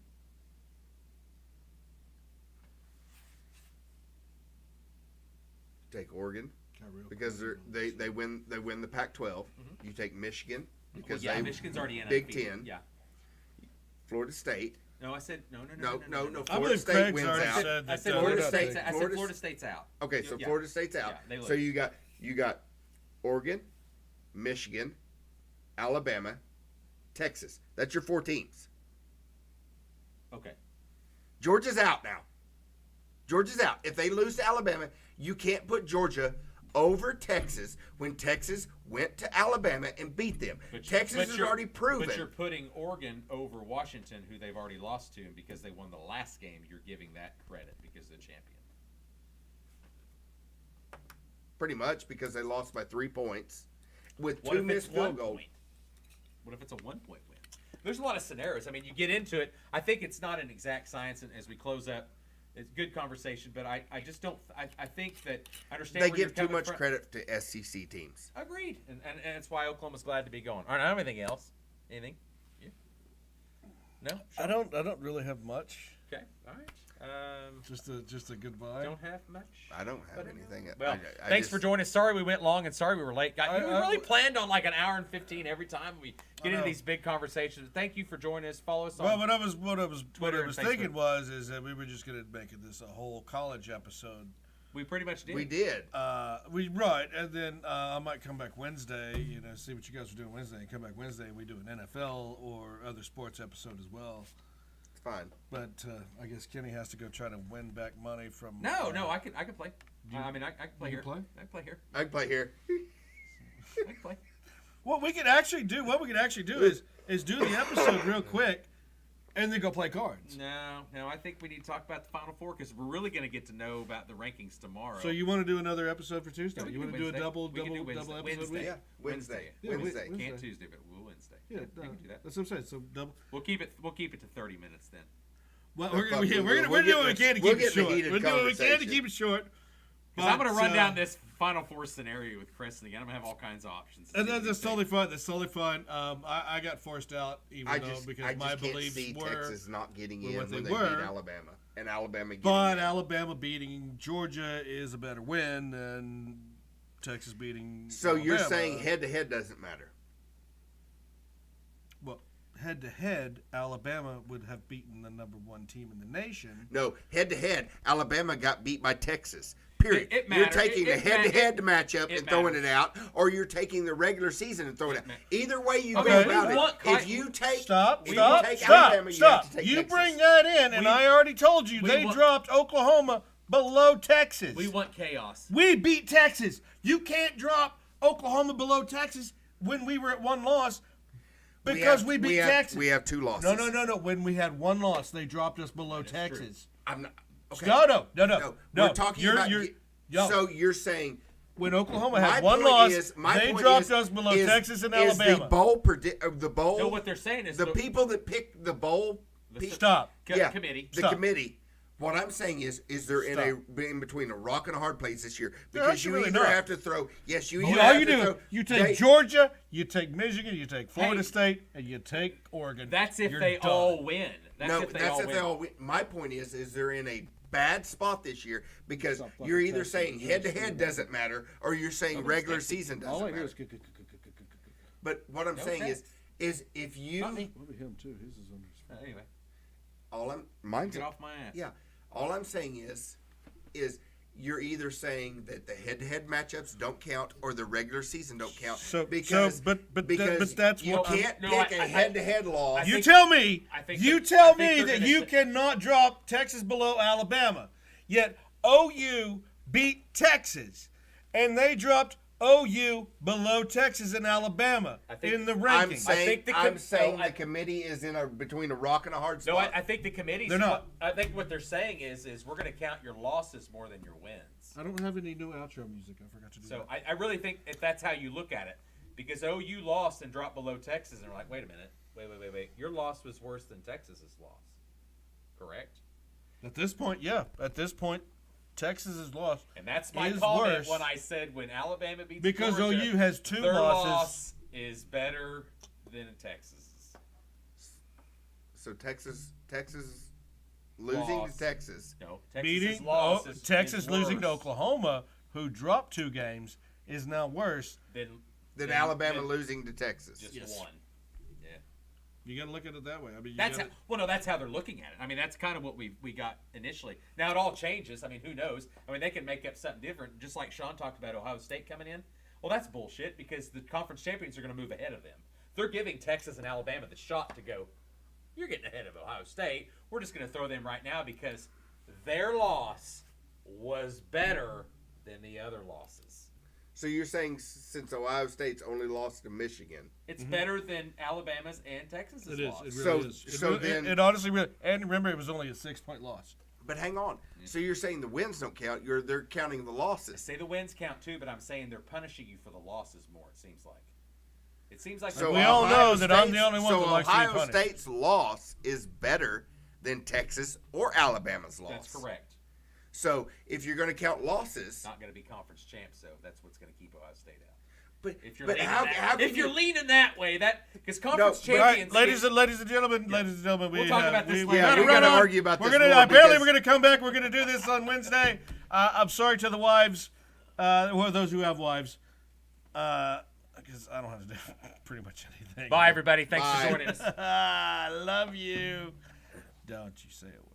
Take Oregon. because they win the Pac-12. You take Michigan because Michigan's already in Big undefeated. Ten. Yeah. Florida State. No, I said no. I Florida believe State Craig's wins already out. said I that. said Florida State's out. Okay, so Yeah. Florida State's out. Yeah, they lose. So you got Oregon, Michigan, Alabama, Texas. That's your 4 teams. Okay. Georgia's out now. Georgia's out. If they lose to Alabama, you can't put Georgia over Texas when Texas went to Alabama and beat them. Texas has already proven. But you're putting Oregon over Washington, who they've already lost to, and because they won the last game, you're giving that credit because they're champion. Pretty much because they lost by 3 points with What 2 if missed it's 1 field goals. point? What if it's a 1-point win? There's a lot of scenarios. I mean, you get into it. I think it's not an exact science, and as we close up, it's good conversation, but I just don't. I think that I understand. They where you're give too coming much from. credit to SEC teams. Agreed, and that's why Oklahoma's glad to be going. All right, I don't have anything else. Anything? Yeah. No. I don't really have much. Okay. All right. Just a goodbye. Don't have much. I don't have anything. Well, I thanks just- for joining us. Sorry we went long, and sorry we were late. We I- really planned on like an hour and 15 every time we get into know. these big conversations. Thank you for joining us. Follow us on. Well, what I was Twitter and thinking Facebook. is that we were just going to make this a whole college episode. We pretty much did. We did. And then I might come back Wednesday. See what you guys are doing Wednesday, and come back Wednesday and we do an NFL or other sports episode as well. It's fine. But I guess Kenny has to go try to win back money from. No, I can play. I can play here. play? I can play here. I can play here. I can play. What we could actually do is do the episode real quick, and then go play cards. No, I think we need to talk about the Final Four because we're really going to get to know about the rankings tomorrow. So you want to do another episode for Tuesday? Yeah, we you can want to do a Wednesday. double We can do episode Wednesday. week? Yeah, Wednesday. Yeah, Wednesday. Wednesday. Can't Tuesday, but we'll Wednesday. Yeah, we can do that. That's what I'm saying. So double. We'll keep it to 30 minutes then. Well, We'll we're doing what we can to we'll keep get it in a short. heated We're doing what we can to conversation. keep it short. Because I'm going to run But, down this Final Four scenario with Chris again. I'm going to have all kinds of options. And that's totally fine. That's totally fine. I got forced out, I though, just because can't my beliefs see were. Texas not getting in what when they they were. beat Alabama, and Alabama getting But in. Alabama beating Georgia is a better win than Texas beating. So you're Alabama. saying head-to-head doesn't matter? Well, head to head, Alabama would have beaten the number 1 team in the nation. No, head-to-head, Alabama got beat by Texas. Period. It You're matters. taking the head-to-head matchup it and throwing matters. it out, or you're taking the regular season and throwing it out. Either way you Okay. go about We want- it, if you take Stop! if you Stop! take Stop! Alabama, you Stop! have to take You Texas. bring that in, and We- I already told you we they want- dropped Oklahoma below Texas. We want chaos. We beat Texas. You can't drop Oklahoma below Texas when we were at 1 loss because we beat Texas. We have 2 losses. No. When we had 1 loss, they dropped us below Texas. I'm not. Okay. No. We're talking about. yo. So you're saying When Oklahoma my had 1 point loss, is- my they point dropped is- us below is- Texas and is Alabama. the bowl. No, what they're saying is the people that pick the bowl. Stop. Committee. The Stop. committee. What I'm saying is there in between a rock and a hard place this year because actually you really either not. have to throw. Yes, you All either have you to do, throw. you take Georgia, you take Michigan, you take Florida Hey. State, and you take Oregon. That's if You're they done. all win. That's if they all win. My point is they're in a bad spot this year because Stop fucking you're either texting saying me. head to head doesn't matter or you're saying regular season All doesn't I hear matter. is But what I'm saying text. is if you What about him too? His is under his phone. Anyway, mine's get off my ass. yeah. All I'm saying is you're either saying that the head-to-head matchups don't count or the regular season don't count because but that's you what I'm- can't No, pick I- a head-to-head loss. You think- tell me. I think You that- tell I think me they're that gonna you say- cannot drop Texas below Alabama. Yet OU beat Texas, and they dropped OU below Texas and Alabama I think- in the I'm rankings. saying, think I'm saying I- the committee is between a rock and a hard No, spot. I think the committee's. They're not. I think what they're saying is we're going to count your losses more than your wins. I don't have any new outro music. I forgot to do So that. I really think if that's how you look at it, because OU lost and dropped below Texas, and we're like, wait a minute, wait, your loss was worse than Texas's loss, correct? At this point, yeah. At this point, Texas is lost. And that's my Is comment worse when I said when Alabama beats because Georgia, OU has 2 their losses. loss is better than Texas's. So Texas losing Loss. to Texas. No, Texas's Beating loss is Texas losing to worse. Oklahoma, who dropped 2 games, is now worse than Alabama losing to Texas. Just Yes. one. Yeah. You got to look at it that way. I mean, That's how they're looking at it. I mean, that's kind of what we got initially. Now it all changes. I mean, who knows? I mean, they can make up something different. Just like Sean talked about Ohio State coming in. Well, that's bullshit because the conference champions are going to move ahead of them. They're giving Texas and Alabama the shot to go, you're getting ahead of Ohio State. We're just going to throw them right now because their loss was better than the other losses. So you're saying since Ohio State's only lost to Michigan, It's better than Alabama's and Texas's It is. loss. It So- really is. so then- it honestly really, and remember, it was only a 6-point loss. but hang on. So you're saying the wins don't count? They're counting the I losses. say the wins count too, but I'm saying they're punishing you for the losses more, it seems like. It seems like So we all Ohio know that I'm the State's- only one so that likes to be Ohio punished. State's loss is better than Texas or Alabama's loss. that's correct. So if you're going to count losses, Not going to be conference champs, so that's what's going to keep Ohio State out. but If you're but leaning how that, can if you're you, leaning that way, that because conference but- All right, champions, ladies and gentlemen, We'll talk about this later. Yeah, gotta we run gotta on. argue about we're this gonna, more apparently, because- we're going to come back. We're going to do this on Wednesday. I'm sorry to the wives, or those who have wives, because I don't have to do pretty much anything. Bye, everybody. Thanks Bye. for joining us. I love you. Don't you say a word.